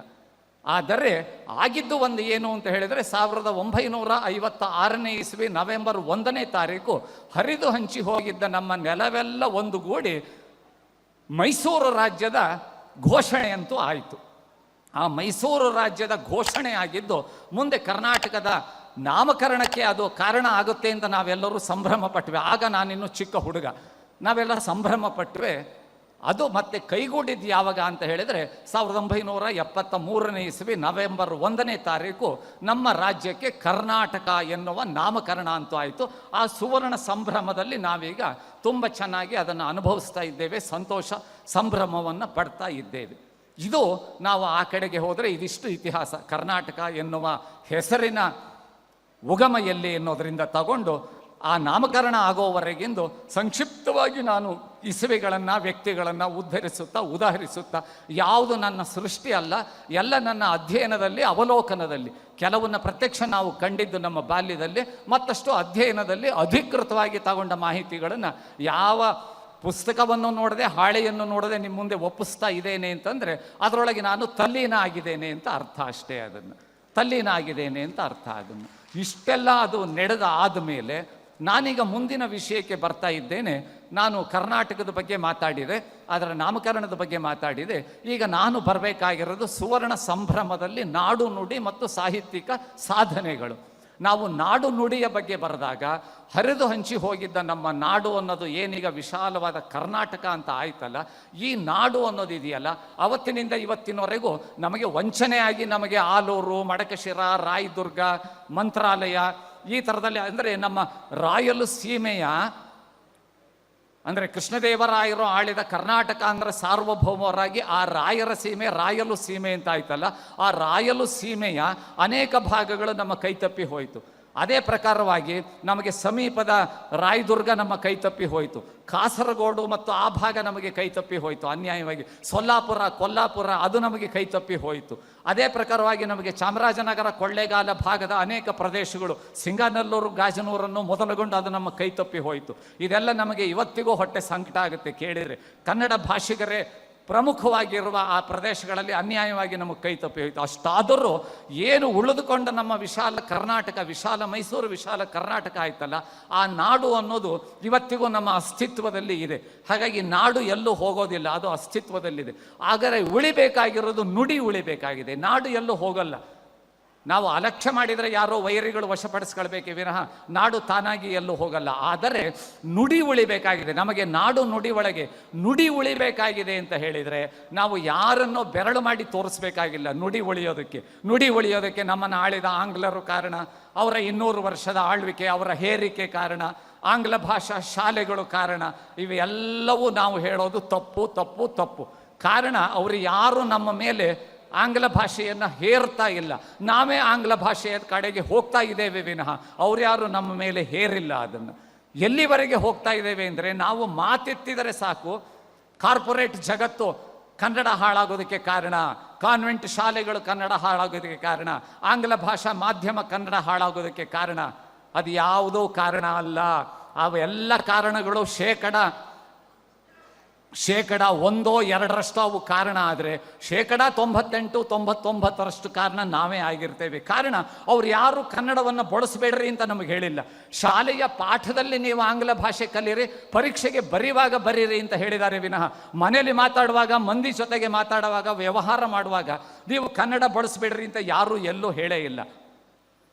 ಆದರೆ ಆಗಿದ್ದು ಒಂದು ಏನು ಅಂತ ಹೇಳಿದರೆ 1956ನೇ ಇಸ್ವಿ ನವೆಂಬರ್ 1ನೇ ತಾರೀಕು ಹರಿದು ಹಂಚಿ ಹೋಗಿದ್ದ ನಮ್ಮ ನೆಲವೆಲ್ಲ ಒಂದುಗೂಡಿ ಮೈಸೂರು ರಾಜ್ಯದ ಘೋಷಣೆಯಂತೂ ಆಯಿತು. ಆ ಮೈಸೂರು ರಾಜ್ಯದ ಘೋಷಣೆ ಆಗಿದ್ದು ಮುಂದೆ ಕರ್ನಾಟಕದ ನಾಮಕರಣಕ್ಕೆ ಅದು ಕಾರಣ ಆಗುತ್ತೆ ಅಂತ ನಾವೆಲ್ಲರೂ ಸಂಭ್ರಮ ಪಟ್ವಿ. ಆಗ ನಾನಿನ್ನು ಚಿಕ್ಕ ಹುಡುಗ, ನಾವೆಲ್ಲ ಸಂಭ್ರಮ ಪಟ್ವೆ. ಅದು ಮತ್ತೆ ಕೈಗೂಡಿದ್ದು ಯಾವಾಗ ಅಂತ ಹೇಳಿದರೆ 1973ನೇ ಇಸ್ವಿ ನವೆಂಬರ್ 1ನೇ ತಾರೀಕು ನಮ್ಮ ರಾಜ್ಯಕ್ಕೆ ಕರ್ನಾಟಕ ಎನ್ನುವ ನಾಮಕರಣ ಅಂತೂ ಆಯಿತು. ಆ ಸುವರ್ಣ ಸಂಭ್ರಮದಲ್ಲಿ ನಾವೀಗ ತುಂಬ ಚೆನ್ನಾಗಿ ಅದನ್ನು ಅನುಭವಿಸ್ತಾ ಇದ್ದೇವೆ, ಸಂತೋಷ ಸಂಭ್ರಮವನ್ನು ಪಡ್ತಾ ಇದ್ದೇವೆ. ಇದು ನಾವು ಆ ಕಡೆಗೆ ಹೋದರೆ ಇದಿಷ್ಟು ಇತಿಹಾಸ. ಕರ್ನಾಟಕ ಎನ್ನುವ ಹೆಸರಿನ ಉಗಮ ಎಲ್ಲಿ ಎನ್ನುವುದರಿಂದ ತಗೊಂಡು ಆ ನಾಮಕರಣ ಆಗೋವರೆಗಿಂದು ಸಂಕ್ಷಿಪ್ತವಾಗಿ ನಾನು ಇಸವಿಗಳನ್ನು, ವ್ಯಕ್ತಿಗಳನ್ನು ಉದಾಹರಿಸುತ್ತಾ ಯಾವುದು ನನ್ನ ಸೃಷ್ಟಿ ಅಲ್ಲ, ಎಲ್ಲ ನನ್ನ ಅಧ್ಯಯನದಲ್ಲಿ, ಅವಲೋಕನದಲ್ಲಿ, ಕೆಲವನ್ನ ಪ್ರತ್ಯಕ್ಷ ನಾವು ಕಂಡಿದ್ದು ನಮ್ಮ ಬಾಲ್ಯದಲ್ಲಿ, ಮತ್ತಷ್ಟು ಅಧ್ಯಯನದಲ್ಲಿ ಅಧಿಕೃತವಾಗಿ ತಗೊಂಡ ಮಾಹಿತಿಗಳನ್ನು ಯಾವ ಪುಸ್ತಕವನ್ನು ನೋಡದೆ, ಹಾಳೆಯನ್ನು ನೋಡದೆ ನಿಮ್ಮ ಮುಂದೆ ಒಪ್ಪಿಸ್ತಾ ಇದ್ದೇನೆ ಅಂತಂದರೆ ಅದರೊಳಗೆ ನಾನು ತಲ್ಲೀನ ಆಗಿದ್ದೇನೆ ಅಂತ ಅರ್ಥ. ಅಷ್ಟೇ, ಅದನ್ನು ತಲ್ಲೀನ ಆಗಿದ್ದೇನೆ ಅಂತ ಅರ್ಥ. ಅದನ್ನು ಇಷ್ಟೆಲ್ಲ ಅದು ನಡೆದ ಆದಮೇಲೆ ನಾನೀಗ ಮುಂದಿನ ವಿಷಯಕ್ಕೆ ಬರ್ತಾ ಇದ್ದೇನೆ. ನಾನು ಕರ್ನಾಟಕದ ಬಗ್ಗೆ ಮಾತಾಡಿದೆ, ಅದರ ನಾಮಕರಣದ ಬಗ್ಗೆ ಮಾತಾಡಿದೆ. ಈಗ ನಾನು ಬರಬೇಕಾಗಿರೋದು ಸುವರ್ಣ ಸಂಭ್ರಮದಲ್ಲಿ ನಾಡು ನುಡಿ ಮತ್ತು ಸಾಹಿತ್ಯಿಕ ಸಾಧನೆಗಳು. ನಾವು ನಾಡು ನುಡಿಯ ಬಗ್ಗೆ ಬರೆದಾಗ ಹರಿದು ಹಂಚಿ ಹೋಗಿದ್ದ ನಮ್ಮ ನಾಡು ಅನ್ನೋದು ಏನೀಗ ವಿಶಾಲವಾದ ಕರ್ನಾಟಕ ಅಂತ ಆಯ್ತಲ್ಲ, ಈ ನಾಡು ಅನ್ನೋದು ಇದೆಯಲ್ಲ, ಅವತ್ತಿನಿಂದ ಇವತ್ತಿನವರೆಗೂ ನಮಗೆ ವಂಚನೆಯಾಗಿ ನಮಗೆ ಆಲೂರು, ಮಡಕಶಿರ, ರಾಯದುರ್ಗ, ಮಂತ್ರಾಲಯ ಈ ಥರದಲ್ಲಿ, ಅಂದರೆ ನಮ್ಮ ರಾಯಲಸೀಮೆಯ, ಅಂದರೆ ಕೃಷ್ಣದೇವರಾಯರು ಆಳಿದ ಕರ್ನಾಟಕ ಅಂದರೆ ಸಾರ್ವಭೌಮರಾಗಿ ಆ ರಾಯರ ಸೀಮೆ ರಾಯಲು ಸೀಮೆ ಅಂತ ಆಯ್ತಲ್ಲ, ಆ ರಾಯಲು ಸೀಮೆಯ ಅನೇಕ ಭಾಗಗಳು ನಮ್ಮ ಕೈತಪ್ಪಿ ಹೋಯಿತು. ಅದೇ ಪ್ರಕಾರವಾಗಿ ನಮಗೆ ಸಮೀಪದ ರಾಯದುರ್ಗ ನಮ್ಮ ಕೈತಪ್ಪಿ ಹೋಯಿತು, ಕಾಸರಗೋಡು ಮತ್ತು ಆ ಭಾಗ ನಮಗೆ ಕೈತಪ್ಪಿ ಹೋಯಿತು ಅನ್ಯಾಯವಾಗಿ, ಸೊಲ್ಲಾಪುರ, ಕೊಲ್ಲಾಪುರ ಅದು ನಮಗೆ ಕೈತಪ್ಪಿ ಹೋಯಿತು. ಅದೇ ಪ್ರಕಾರವಾಗಿ ನಮಗೆ ಚಾಮರಾಜನಗರ, ಕೊಳ್ಳೇಗಾಲ ಭಾಗದ ಅನೇಕ ಪ್ರದೇಶಗಳು, ಸಿಂಗಾನಲ್ಲೂರು, ಗಾಜನೂರನ್ನು ಮೊದಲುಗೊಂಡು ಅದು ನಮ್ಮ ಕೈತಪ್ಪಿ ಹೋಯಿತು. ಇದೆಲ್ಲ ನಮಗೆ ಇವತ್ತಿಗೂ ಹೊಟ್ಟೆ ಸಂಕಟ ಆಗುತ್ತೆ ಕೇಳಿದರೆ. ಕನ್ನಡ ಭಾಷಿಗರೇ ಪ್ರಮುಖವಾಗಿರುವ ಆ ಪ್ರದೇಶಗಳಲ್ಲಿ ಅನ್ಯಾಯವಾಗಿ ನಮಗೆ ಕೈ ತಪ್ಪಿ ಹೋಯಿತು. ಅಷ್ಟಾದರೂ ಏನು ಉಳಿದುಕೊಂಡ ನಮ್ಮ ವಿಶಾಲ ಕರ್ನಾಟಕ, ವಿಶಾಲ ಮೈಸೂರು, ವಿಶಾಲ ಕರ್ನಾಟಕ ಆಯ್ತಲ್ಲ, ಆ ನಾಡು ಅನ್ನೋದು ಇವತ್ತಿಗೂ ನಮ್ಮ ಅಸ್ತಿತ್ವದಲ್ಲಿ ಇದೆ. ಹಾಗಾಗಿ ನಾಡು ಎಲ್ಲೂ ಹೋಗೋದಿಲ್ಲ, ಅದು ಅಸ್ತಿತ್ವದಲ್ಲಿದೆ. ಆದರೆ ಉಳಿಬೇಕಾಗಿರೋದು ನುಡಿ ಉಳಿಬೇಕಾಗಿದೆ, ನಾಡು ಎಲ್ಲೂ ಹೋಗಲ್ಲ. ನಾವು ಅಲಕ್ಷ್ಯ ಮಾಡಿದರೆ ಯಾರೋ ವೈರಿಗಳು ವಶಪಡಿಸ್ಕೊಳ್ಬೇಕೇ ವಿನಃ ನಾಡು ತಾನಾಗಿ ಎಲ್ಲೂ ಹೋಗಲ್ಲ. ಆದರೆ ನುಡಿ ಉಳಿಬೇಕಾಗಿದೆ, ನಮಗೆ ನಾಡು ನುಡಿ ಒಳಗೆ ನುಡಿ ಉಳಿಬೇಕಾಗಿದೆ ಅಂತ ಹೇಳಿದರೆ ನಾವು ಯಾರನ್ನೋ ಬೆರಳು ಮಾಡಿ ತೋರಿಸ್ಬೇಕಾಗಿಲ್ಲ. ನುಡಿ ಉಳಿಯೋದಕ್ಕೆ ನಮ್ಮನ್ನು ಆಳಿದ ಆಂಗ್ಲರು ಕಾರಣ, ಅವರ 200 ವರ್ಷದ ಆಳ್ವಿಕೆ, ಅವರ ಹೇರಿಕೆ ಕಾರಣ, ಆಂಗ್ಲ ಭಾಷಾ ಶಾಲೆಗಳು ಕಾರಣ. ಇವೆಲ್ಲವೂ ನಾವು ಹೇಳೋದು ತಪ್ಪು. ಕಾರಣ ಅವರು ಯಾರು ನಮ್ಮ ಮೇಲೆ ಆಂಗ್ಲ ಭಾಷೆಯನ್ನು ಹೇರ್ತಾ ಇಲ್ಲ, ನಾವೇ ಆಂಗ್ಲ ಭಾಷೆಯ ಕಡೆಗೆ ಹೋಗ್ತಾ ಇದ್ದೇವೆ ವಿನಃ ಅವ್ರು ಯಾರು ನಮ್ಮ ಮೇಲೆ ಹೇರಿಲ್ಲ. ಅದನ್ನು ಎಲ್ಲಿವರೆಗೆ ಹೋಗ್ತಾ ಇದ್ದೇವೆ ಅಂದರೆ, ನಾವು ಮಾತೆತ್ತಿದರೆ ಸಾಕು ಕಾರ್ಪೊರೇಟ್ ಜಗತ್ತು ಕನ್ನಡ ಹಾಳಾಗೋದಕ್ಕೆ ಕಾರಣ, ಕಾನ್ವೆಂಟ್ ಶಾಲೆಗಳು ಕನ್ನಡ ಹಾಳಾಗೋದಕ್ಕೆ ಕಾರಣ, ಆಂಗ್ಲ ಭಾಷಾ ಮಾಧ್ಯಮ ಕನ್ನಡ ಹಾಳಾಗೋದಕ್ಕೆ ಕಾರಣ. ಅದು ಯಾವುದೋ ಕಾರಣ ಅಲ್ಲ. ಅವೆಲ್ಲ ಕಾರಣಗಳು ಶೇಕಡ 1-2 ಅವು ಕಾರಣ ಆದರೆ ಶೇಕಡ 98-99 ಕಾರಣ ನಾವೇ ಆಗಿರ್ತೇವೆ. ಕಾರಣ ಅವ್ರು ಯಾರು ಕನ್ನಡವನ್ನು ಬಳಸಬೇಡ್ರಿ ಅಂತ ನಮಗೆ ಹೇಳಿಲ್ಲ. ಶಾಲೆಯ ಪಾಠದಲ್ಲಿ ನೀವು ಆಂಗ್ಲ ಭಾಷೆ ಕಲೀರಿ, ಪರೀಕ್ಷೆಗೆ ಬರೆಯುವಾಗ ಬರೀರಿ ಅಂತ ಹೇಳಿದ್ದಾರೆ ವಿನಃ ಮನೆಯಲ್ಲಿ ಮಾತಾಡುವಾಗ, ಮಂದಿ ಜೊತೆಗೆ ಮಾತಾಡುವಾಗ, ವ್ಯವಹಾರ ಮಾಡುವಾಗ ನೀವು ಕನ್ನಡ ಬಳಸಬೇಡ್ರಿ ಅಂತ ಯಾರೂ ಎಲ್ಲೂ ಹೇಳೇ ಇಲ್ಲ.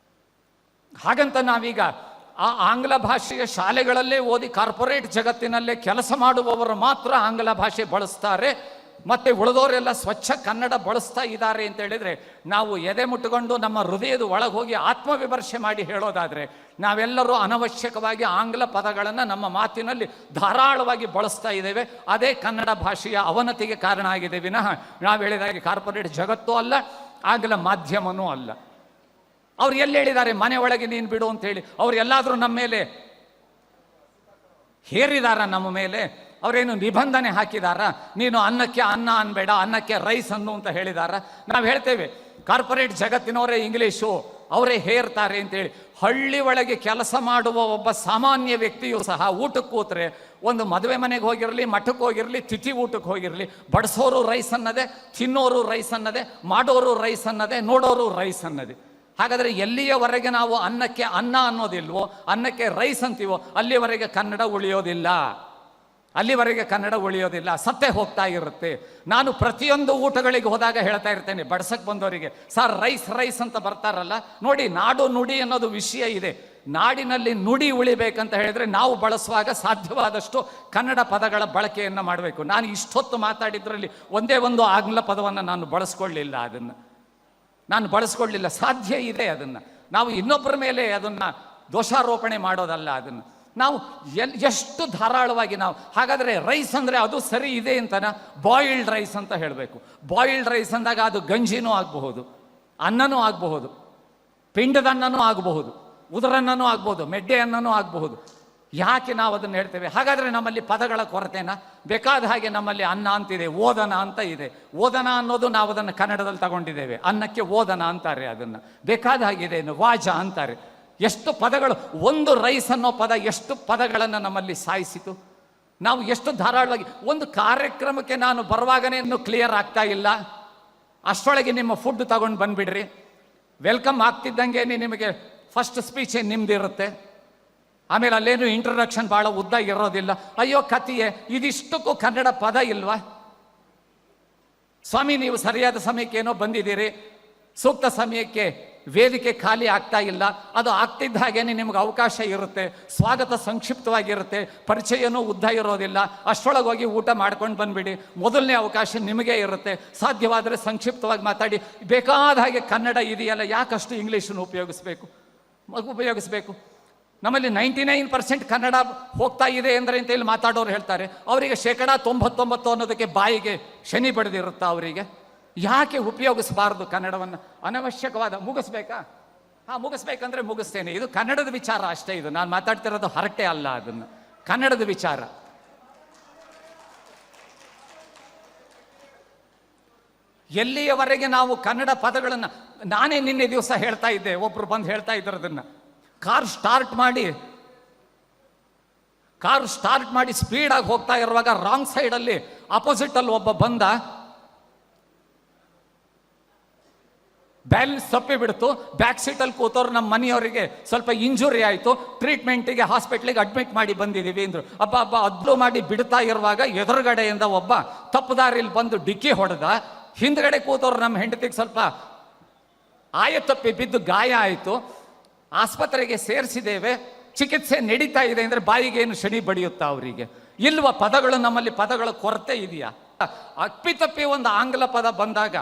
ಹಾಗಂತ ನಾವೀಗ ಆ ಆಂಗ್ಲ ಭಾಷೆಯ ಶಾಲೆಗಳಲ್ಲೇ ಓದಿ ಕಾರ್ಪೊರೇಟ್ ಜಗತ್ತಿನಲ್ಲೇ ಕೆಲಸ ಮಾಡುವವರು ಮಾತ್ರ ಆಂಗ್ಲ ಭಾಷೆ ಬಳಸ್ತಾರೆ, ಮತ್ತು ಉಳಿದವರೆಲ್ಲ ಸ್ವಚ್ಛ ಕನ್ನಡ ಬಳಸ್ತಾ ಇದ್ದಾರೆ ಅಂತ ಹೇಳಿದರೆ ನಾವು ಎದೆ ಮುಟ್ಟುಕೊಂಡು ನಮ್ಮ ಹೃದಯದ ಒಳಗೆ ಹೋಗಿ ಆತ್ಮವಿಮರ್ಶೆ ಮಾಡಿ ಹೇಳೋದಾದರೆ ನಾವೆಲ್ಲರೂ ಅನವಶ್ಯಕವಾಗಿ ಆಂಗ್ಲ ಪದಗಳನ್ನು ನಮ್ಮ ಮಾತಿನಲ್ಲಿ ಧಾರಾಳವಾಗಿ ಬಳಸ್ತಾ ಇದ್ದೇವೆ. ಅದೇ ಕನ್ನಡ ಭಾಷೆಯ ಅವನತಿಗೆ ಕಾರಣ ಆಗಿದೆ ವಿನಃ ನಾವು ಹೇಳಿದಾಗೆ ಕಾರ್ಪೊರೇಟ್ ಜಗತ್ತೂ ಅಲ್ಲ, ಆಂಗ್ಲ ಮಾಧ್ಯಮನೂ ಅಲ್ಲ. ಅವ್ರು ಎಲ್ಲಿ ಹೇಳಿದ್ದಾರೆ ಮನೆ ಒಳಗೆ ನೀನು ಬಿಡು ಅಂತ ಹೇಳಿ? ಅವ್ರು ಎಲ್ಲಾದರೂ ನಮ್ಮ ಮೇಲೆ ಹೇರಿದಾರ? ನಮ್ಮ ಮೇಲೆ ಅವರೇನು ನಿಬಂಧನೆ ಹಾಕಿದಾರ? ನೀನು ಅನ್ನಕ್ಕೆ ಅನ್ನ ಅನ್ಬೇಡ, ಅನ್ನಕ್ಕೆ ರೈಸ್ ಅನ್ನು ಅಂತ ಹೇಳಿದಾರ? ನಾವು ಹೇಳ್ತೇವೆ ಕಾರ್ಪೊರೇಟ್ ಜಗತ್ತಿನವರೇ ಇಂಗ್ಲೀಷು ಅವರೇ ಹೇರ್ತಾರೆ ಅಂತೇಳಿ. ಹಳ್ಳಿ ಒಳಗೆ ಕೆಲಸ ಮಾಡುವ ಒಬ್ಬ ಸಾಮಾನ್ಯ ವ್ಯಕ್ತಿಯೂ ಸಹ ಊಟಕ್ಕೆ ಕೂತ್ರೆ, ಒಂದು ಮದುವೆ ಮನೆಗೆ ಹೋಗಿರಲಿ, ಮಠಕ್ಕೆ ಹೋಗಿರಲಿ, ತಿಥಿ ಊಟಕ್ಕೆ ಹೋಗಿರಲಿ, ಬಡಿಸೋರು ರೈಸ್ ಅನ್ನದೆ, ತಿನ್ನೋರು ರೈಸ್ ಅನ್ನದೆ, ಮಾಡೋರು ರೈಸ್ ಅನ್ನದೆ, ನೋಡೋರು ರೈಸ್ ಅನ್ನದೆ. ಹಾಗಾದರೆ ಎಲ್ಲಿಯವರೆಗೆ ನಾವು ಅನ್ನಕ್ಕೆ ಅನ್ನ ಅನ್ನೋದಿಲ್ವೋ, ಅನ್ನಕ್ಕೆ ರೈಸ್ ಅಂತೀವೋ, ಅಲ್ಲಿವರೆಗೆ ಕನ್ನಡ ಉಳಿಯೋದಿಲ್ಲ. ಅಲ್ಲಿವರೆಗೆ ಕನ್ನಡ ಉಳಿಯೋದಿಲ್ಲ, ಸತ್ತೇ ಹೋಗ್ತಾ ಇರುತ್ತೆ. ನಾನು ಪ್ರತಿಯೊಂದು ಊಟಗಳಿಗೆ ಹೋದಾಗ ಹೇಳ್ತಾ ಇರ್ತೇನೆ ಬಡ್ಸಕ್ಕೆ ಬಂದವರಿಗೆ, ಸರ್ ರೈಸ್ ರೈಸ್ ಅಂತ ಬರ್ತಾರಲ್ಲ ನೋಡಿ, ನಾಡು ನುಡಿ ಅನ್ನೋದು ವಿಷಯ ಇದೆ. ನಾಡಿನಲ್ಲಿ ನುಡಿ ಉಳಿಬೇಕಂತ ಹೇಳಿದ್ರೆ ನಾವು ಬಳಸುವಾಗ ಸಾಧ್ಯವಾದಷ್ಟು ಕನ್ನಡ ಪದಗಳ ಬಳಕೆಯನ್ನು ಮಾಡಬೇಕು. ನಾನು ಇಷ್ಟೊತ್ತು ಮಾತಾಡಿದ್ರಲ್ಲಿ ಒಂದೇ ಒಂದು ಆಂಗ್ಲ ಪದವನ್ನು ನಾನು ಬಳಸ್ಕೊಳ್ಳಿಲ್ಲ, ನಾನು ಬಳಸ್ಕೊಳ್ಳಿಲ್ಲ. ಸಾಧ್ಯ ಇದೆ ಅದನ್ನು, ನಾವು ಇನ್ನೊಬ್ಬರ ಮೇಲೆ ಅದನ್ನು ದೋಷಾರೋಪಣೆ ಮಾಡೋದಲ್ಲ. ಅದನ್ನು ನಾವು ಎಷ್ಟು ಧಾರಾಳವಾಗಿ ನಾವು, ಹಾಗಾದರೆ ರೈಸ್ ಅಂದರೆ ಅದು ಸರಿ ಇದೆ ಅಂತನ ಬಾಯಿಲ್ಡ್ ರೈಸ್ ಅಂತ ಹೇಳಬೇಕು. ಬಾಯಿಲ್ಡ್ ರೈಸ್ ಅಂದಾಗ ಅದು ಗಂಜಿನೂ ಆಗಬಹುದು, ಅನ್ನನೂ ಆಗಬಹುದು, ಪಿಂಡದ ಅನ್ನನೂ ಆಗಬಹುದು, ಉದರನ್ನನೂ ಆಗ್ಬೋದು, ಮೆಡ್ಡೆ ಅನ್ನನೂ ಆಗಬಹುದು. ಯಾಕೆ ನಾವು ಅದನ್ನು ಹೇಳ್ತೇವೆ? ಹಾಗಾದರೆ ನಮ್ಮಲ್ಲಿ ಪದಗಳ ಕೊರತೆನಾ? ಬೇಕಾದ ಹಾಗೆ ನಮ್ಮಲ್ಲಿ ಅನ್ನ ಅಂತಿದೆ, ಓದನ ಅಂತ ಇದೆ. ಓದನ ಅನ್ನೋದು ನಾವು ಅದನ್ನು ಕನ್ನಡದಲ್ಲಿ ತಗೊಂಡಿದ್ದೇವೆ, ಅನ್ನಕ್ಕೆ ಓದನ ಅಂತಾರೆ. ಅದನ್ನು ಬೇಕಾದ ಹಾಗಿದೆ, ವಾಜ ಅಂತಾರೆ. ಎಷ್ಟು ಪದಗಳು, ಒಂದು ರೈಸ್ ಅನ್ನೋ ಪದ ಎಷ್ಟು ಪದಗಳನ್ನು ನಮ್ಮಲ್ಲಿ ಸಾಯಿಸಿತು. ನಾವು ಎಷ್ಟು ಧಾರಾಳವಾಗಿ, ಒಂದು ಕಾರ್ಯಕ್ರಮಕ್ಕೆ ನಾನು ಬರುವಾಗನೇ ಇನ್ನೂ ಕ್ಲಿಯರ್ ಆಗ್ತಾ ಇಲ್ಲ, ಅಷ್ಟರೊಳಗೆ ನಿಮ್ಮ ಫುಡ್ ತಗೊಂಡು ಬಂದುಬಿಡ್ರಿ. ವೆಲ್ಕಮ್ ಆಗ್ತಿದ್ದಂಗೆ ನಿಮಗೆ ಫಸ್ಟ್ ಸ್ಪೀಚ್ ನಿಮ್ದಿರುತ್ತೆ, ಆಮೇಲೆ ಅಲ್ಲೇನು ಇಂಟ್ರೊಡಕ್ಷನ್ ಭಾಳ ಉದ್ದ ಇರೋದಿಲ್ಲ. ಅಯ್ಯೋ ಕಥೆಯೇ, ಇದಿಷ್ಟಕ್ಕೂ ಕನ್ನಡ ಪದ ಇಲ್ವಾ? ಸ್ವಾಮಿ ನೀವು ಸರಿಯಾದ ಸಮಯಕ್ಕೆ ಏನೋ ಬಂದಿದ್ದೀರಿ, ಸೂಕ್ತ ಸಮಯಕ್ಕೆ ವೇದಿಕೆ ಖಾಲಿ ಆಗ್ತಾ ಇಲ್ಲ, ಅದು ಆಗ್ತಿದ್ದ ಹಾಗೇನೆ ನಿಮ್ಗೆ ಅವಕಾಶ ಇರುತ್ತೆ, ಸ್ವಾಗತ ಸಂಕ್ಷಿಪ್ತವಾಗಿರುತ್ತೆ, ಪರಿಚಯನೂ ಉದ್ದ ಇರೋದಿಲ್ಲ, ಅಷ್ಟರೊಳಗೆ ಹೋಗಿ ಊಟ ಮಾಡ್ಕೊಂಡು ಬಂದುಬಿಡಿ, ಮೊದಲನೇ ಅವಕಾಶ ನಿಮಗೇ ಇರುತ್ತೆ. ಸಾಧ್ಯವಾದರೆ ಸಂಕ್ಷಿಪ್ತವಾಗಿ ಮಾತಾಡಿ. ಬೇಕಾದ ಹಾಗೆ ಕನ್ನಡ ಇದೆಯಲ್ಲ, ಯಾಕಷ್ಟು ಇಂಗ್ಲೀಷನ್ನು ಉಪಯೋಗಿಸ್ಬೇಕು? ನಮ್ಮಲ್ಲಿ 99% ಕನ್ನಡ ಹೋಗ್ತಾ ಇದೆ ಅಂದರೆ ಅಂತ ಹೇಳಿ ಮಾತಾಡೋರು ಹೇಳ್ತಾರೆ. ಅವರಿಗೆ ಶೇಕಡ 99 ಅನ್ನೋದಕ್ಕೆ ಬಾಯಿಗೆ ಶನಿ ಬಡಿದಿರುತ್ತಾ ಅವರಿಗೆ? ಯಾಕೆ ಉಪಯೋಗಿಸಬಾರ್ದು ಕನ್ನಡವನ್ನು? ಅನವಶ್ಯಕವಾದ ಮುಗಿಸ್ಬೇಕಾ? ಮುಗಿಸ್ಬೇಕಂದ್ರೆ ಮುಗಿಸ್ತೇನೆ. ಇದು ಕನ್ನಡದ ವಿಚಾರ ಅಷ್ಟೇ. ಇದು ನಾನು ಮಾತಾಡ್ತಿರೋದು ಹರಟೆ ಅಲ್ಲ, ಅದನ್ನು ಕನ್ನಡದ ವಿಚಾರ. ಎಲ್ಲಿಯವರೆಗೆ ನಾವು ಕನ್ನಡ ಪದಗಳನ್ನು, ನಾನೇ ನಿನ್ನೆ ದಿವಸ ಹೇಳ್ತಾ ಇದ್ದೆ, ಒಬ್ರು ಬಂದು ಹೇಳ್ತಾ ಇದ್ದರದನ್ನು, ಕಾರ್ ಸ್ಟಾರ್ಟ್ ಮಾಡಿ ಸ್ಪೀಡಾಗಿ ಹೋಗ್ತಾ ಇರುವಾಗ ರಾಂಗ್ ಸೈಡಲ್ಲಿ ಅಪೋಸಿಟಲ್ಲಿ ಒಬ್ಬ ಬಂದ, ಬ್ಯಾಲೆನ್ಸ್ ತಪ್ಪಿ ಬಿಡ್ತು. ಬ್ಯಾಕ್ ಸೀಟಲ್ಲಿ ಕೂತವ್ರು ನಮ್ಮ ಮನೆಯವರಿಗೆ ಸ್ವಲ್ಪ ಇಂಜುರಿ ಆಯಿತು, ಟ್ರೀಟ್ಮೆಂಟಿಗೆ ಹಾಸ್ಪಿಟ್ಲಿಗೆ ಅಡ್ಮಿಟ್ ಮಾಡಿ ಬಂದಿದ್ದೀವಿ ಅಂದರು. ಅದ್ಲು ಮಾಡಿ ಬಿಡ್ತಾ ಇರುವಾಗ ಎದುರುಗಡೆಯಿಂದ ಒಬ್ಬ ತಪ್ಪುದಾರಿಲಿ ಬಂದು ಡಿಕ್ಕಿ ಹೊಡೆದ. ಹಿಂದ್ಗಡೆ ಕೂತವ್ರು ನಮ್ಮ ಹೆಂಡತಿಗೆ ಸ್ವಲ್ಪ ಆಯತಪ್ಪಿ ಬಿದ್ದು ಗಾಯ ಆಯಿತು. ಆಸ್ಪತ್ರೆಗೆ ಸೇರಿಸಿದ್ದೇವೆ, ಚಿಕಿತ್ಸೆ ನಡೀತಾ ಇದೆ. ಅಂದರೆ ಬಾಯಿಗೆ ಏನು ಶನಿ ಬಡಿಯುತ್ತಾ ಅವರಿಗೆ? ಇಲ್ವ ಪದಗಳು? ನಮ್ಮಲ್ಲಿ ಪದಗಳ ಕೊರತೆ ಇದೆಯಾ? ಅಪ್ಪಿತಪ್ಪಿ ಒಂದು ಆಂಗ್ಲ ಪದ ಬಂದಾಗ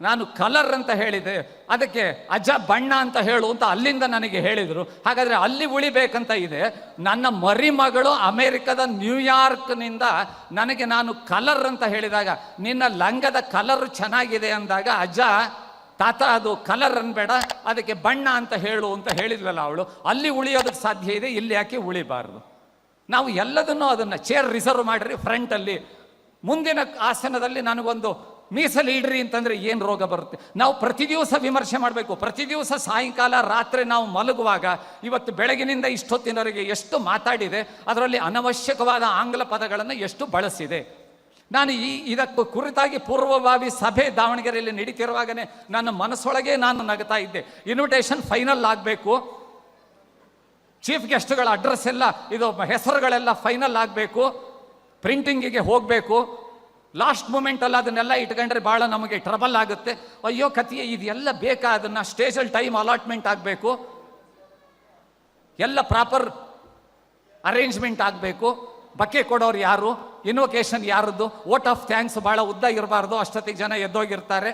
ನಾನು ಕಲರ್ ಅಂತ ಹೇಳಿದೆ, ಅದಕ್ಕೆ ಅಜ್ಜ ಬಣ್ಣ ಅಂತ ಹೇಳು ಅಂತ ಅಲ್ಲಿಂದ ನನಗೆ ಹೇಳಿದರು. ಹಾಗಾದರೆ ಅಲ್ಲಿ ಉಳಿಬೇಕಂತ ಇದೆ. ನನ್ನ ಮರಿಮಗಳು ಅಮೇರಿಕದ ನ್ಯೂಯಾರ್ಕ್ನಿಂದ ನನಗೆ ನಾನು ಕಲರ್ ಅಂತ ಹೇಳಿದಾಗ, ನಿನ್ನ ಲಂಗದ ಕಲರ್ ಚೆನ್ನಾಗಿದೆ ಅಂದಾಗ, ಅಜ್ಜ ತಾತ ಅದು ಕಲರ್ ಅನ್ಬೇಡ, ಅದಕ್ಕೆ ಬಣ್ಣ ಅಂತ ಹೇಳು ಅಂತ ಹೇಳಿದ್ವಲ್ಲ ಅವಳು. ಅಲ್ಲಿ ಉಳಿಯೋದಕ್ಕೆ ಸಾಧ್ಯ ಇದೆ, ಇಲ್ಲಿ ಯಾಕೆ ಉಳಿಬಾರ್ದು? ನಾವು ಎಲ್ಲದನ್ನೂ ಅದನ್ನು ಚೇರ್ ರಿಸರ್ವ್ ಮಾಡಿರಿ ಫ್ರಂಟಲ್ಲಿ, ಮುಂದಿನ ಆಸನದಲ್ಲಿ ನನಗೊಂದು ಮೀಸಲು ಇಡ್ರಿ ಅಂತಂದರೆ ಏನು ರೋಗ ಬರುತ್ತೆ? ನಾವು ಪ್ರತಿ ದಿವಸ ವಿಮರ್ಶೆ ಮಾಡಬೇಕು. ಪ್ರತಿ ದಿವಸ ಸಾಯಂಕಾಲ ರಾತ್ರಿ ನಾವು ಮಲಗುವಾಗ, ಇವತ್ತು ಬೆಳಗಿನಿಂದ ಇಷ್ಟೊತ್ತಿನವರೆಗೆ ಎಷ್ಟು ಮಾತಾಡಿದೆ, ಅದರಲ್ಲಿ ಅನವಶ್ಯಕವಾದ ಆಂಗ್ಲ ಪದಗಳನ್ನು ಎಷ್ಟು ಬಳಸಿದೆ. ನಾನು ಇದಕ್ಕೂ ಕುರಿತಾಗಿ ಪೂರ್ವಭಾವಿ ಸಭೆ ದಾವಣಗೆರೆಯಲ್ಲಿ ನಡೀತಿರುವಾಗಲೇ ನನ್ನ ಮನಸ್ಸೊಳಗೆ ನಾನು ನಗ್ತಾ ಇದ್ದೆ. ಇನ್ವಿಟೇಷನ್ ಫೈನಲ್ ಆಗಬೇಕು, ಚೀಫ್ ಗೆಸ್ಟ್ಗಳ ಅಡ್ರೆಸ್ ಎಲ್ಲ ಇದು ಹೆಸರುಗಳೆಲ್ಲ ಫೈನಲ್ ಆಗಬೇಕು, ಪ್ರಿಂಟಿಂಗಿಗೆ ಹೋಗಬೇಕು. ಲಾಸ್ಟ್ ಮೂಮೆಂಟಲ್ಲಿ ಅದನ್ನೆಲ್ಲ ಇಟ್ಕೊಂಡ್ರೆ ಭಾಳ ನಮಗೆ ಟ್ರಬಲ್ ಆಗುತ್ತೆ. ಅಯ್ಯೋ ಕಥೆಯೇ, ಇದೆಲ್ಲ ಬೇಕಾ? ಅದನ್ನು ಸ್ಟೇಜಲ್ಲಿ ಟೈಮ್ ಅಲಾಟ್ಮೆಂಟ್ ಆಗಬೇಕು, ಎಲ್ಲ ಪ್ರಾಪರ್ ಅರೇಂಜ್ಮೆಂಟ್ ಆಗಬೇಕು. ಬಕ್ಕೆ ಕೊಡೋರು ಯಾರು, ಇನ್ವೊಕೇಶನ್ ಯಾರದ್ದು, ವೋಟ್ ಆಫ್ ಥ್ಯಾಂಕ್ಸ್ ಭಾಳ ಉದ್ದ ಇರಬಾರ್ದು, ಅಷ್ಟೊತ್ತಿಗೆ ಜನ ಎದ್ದೋಗಿರ್ತಾರೆ.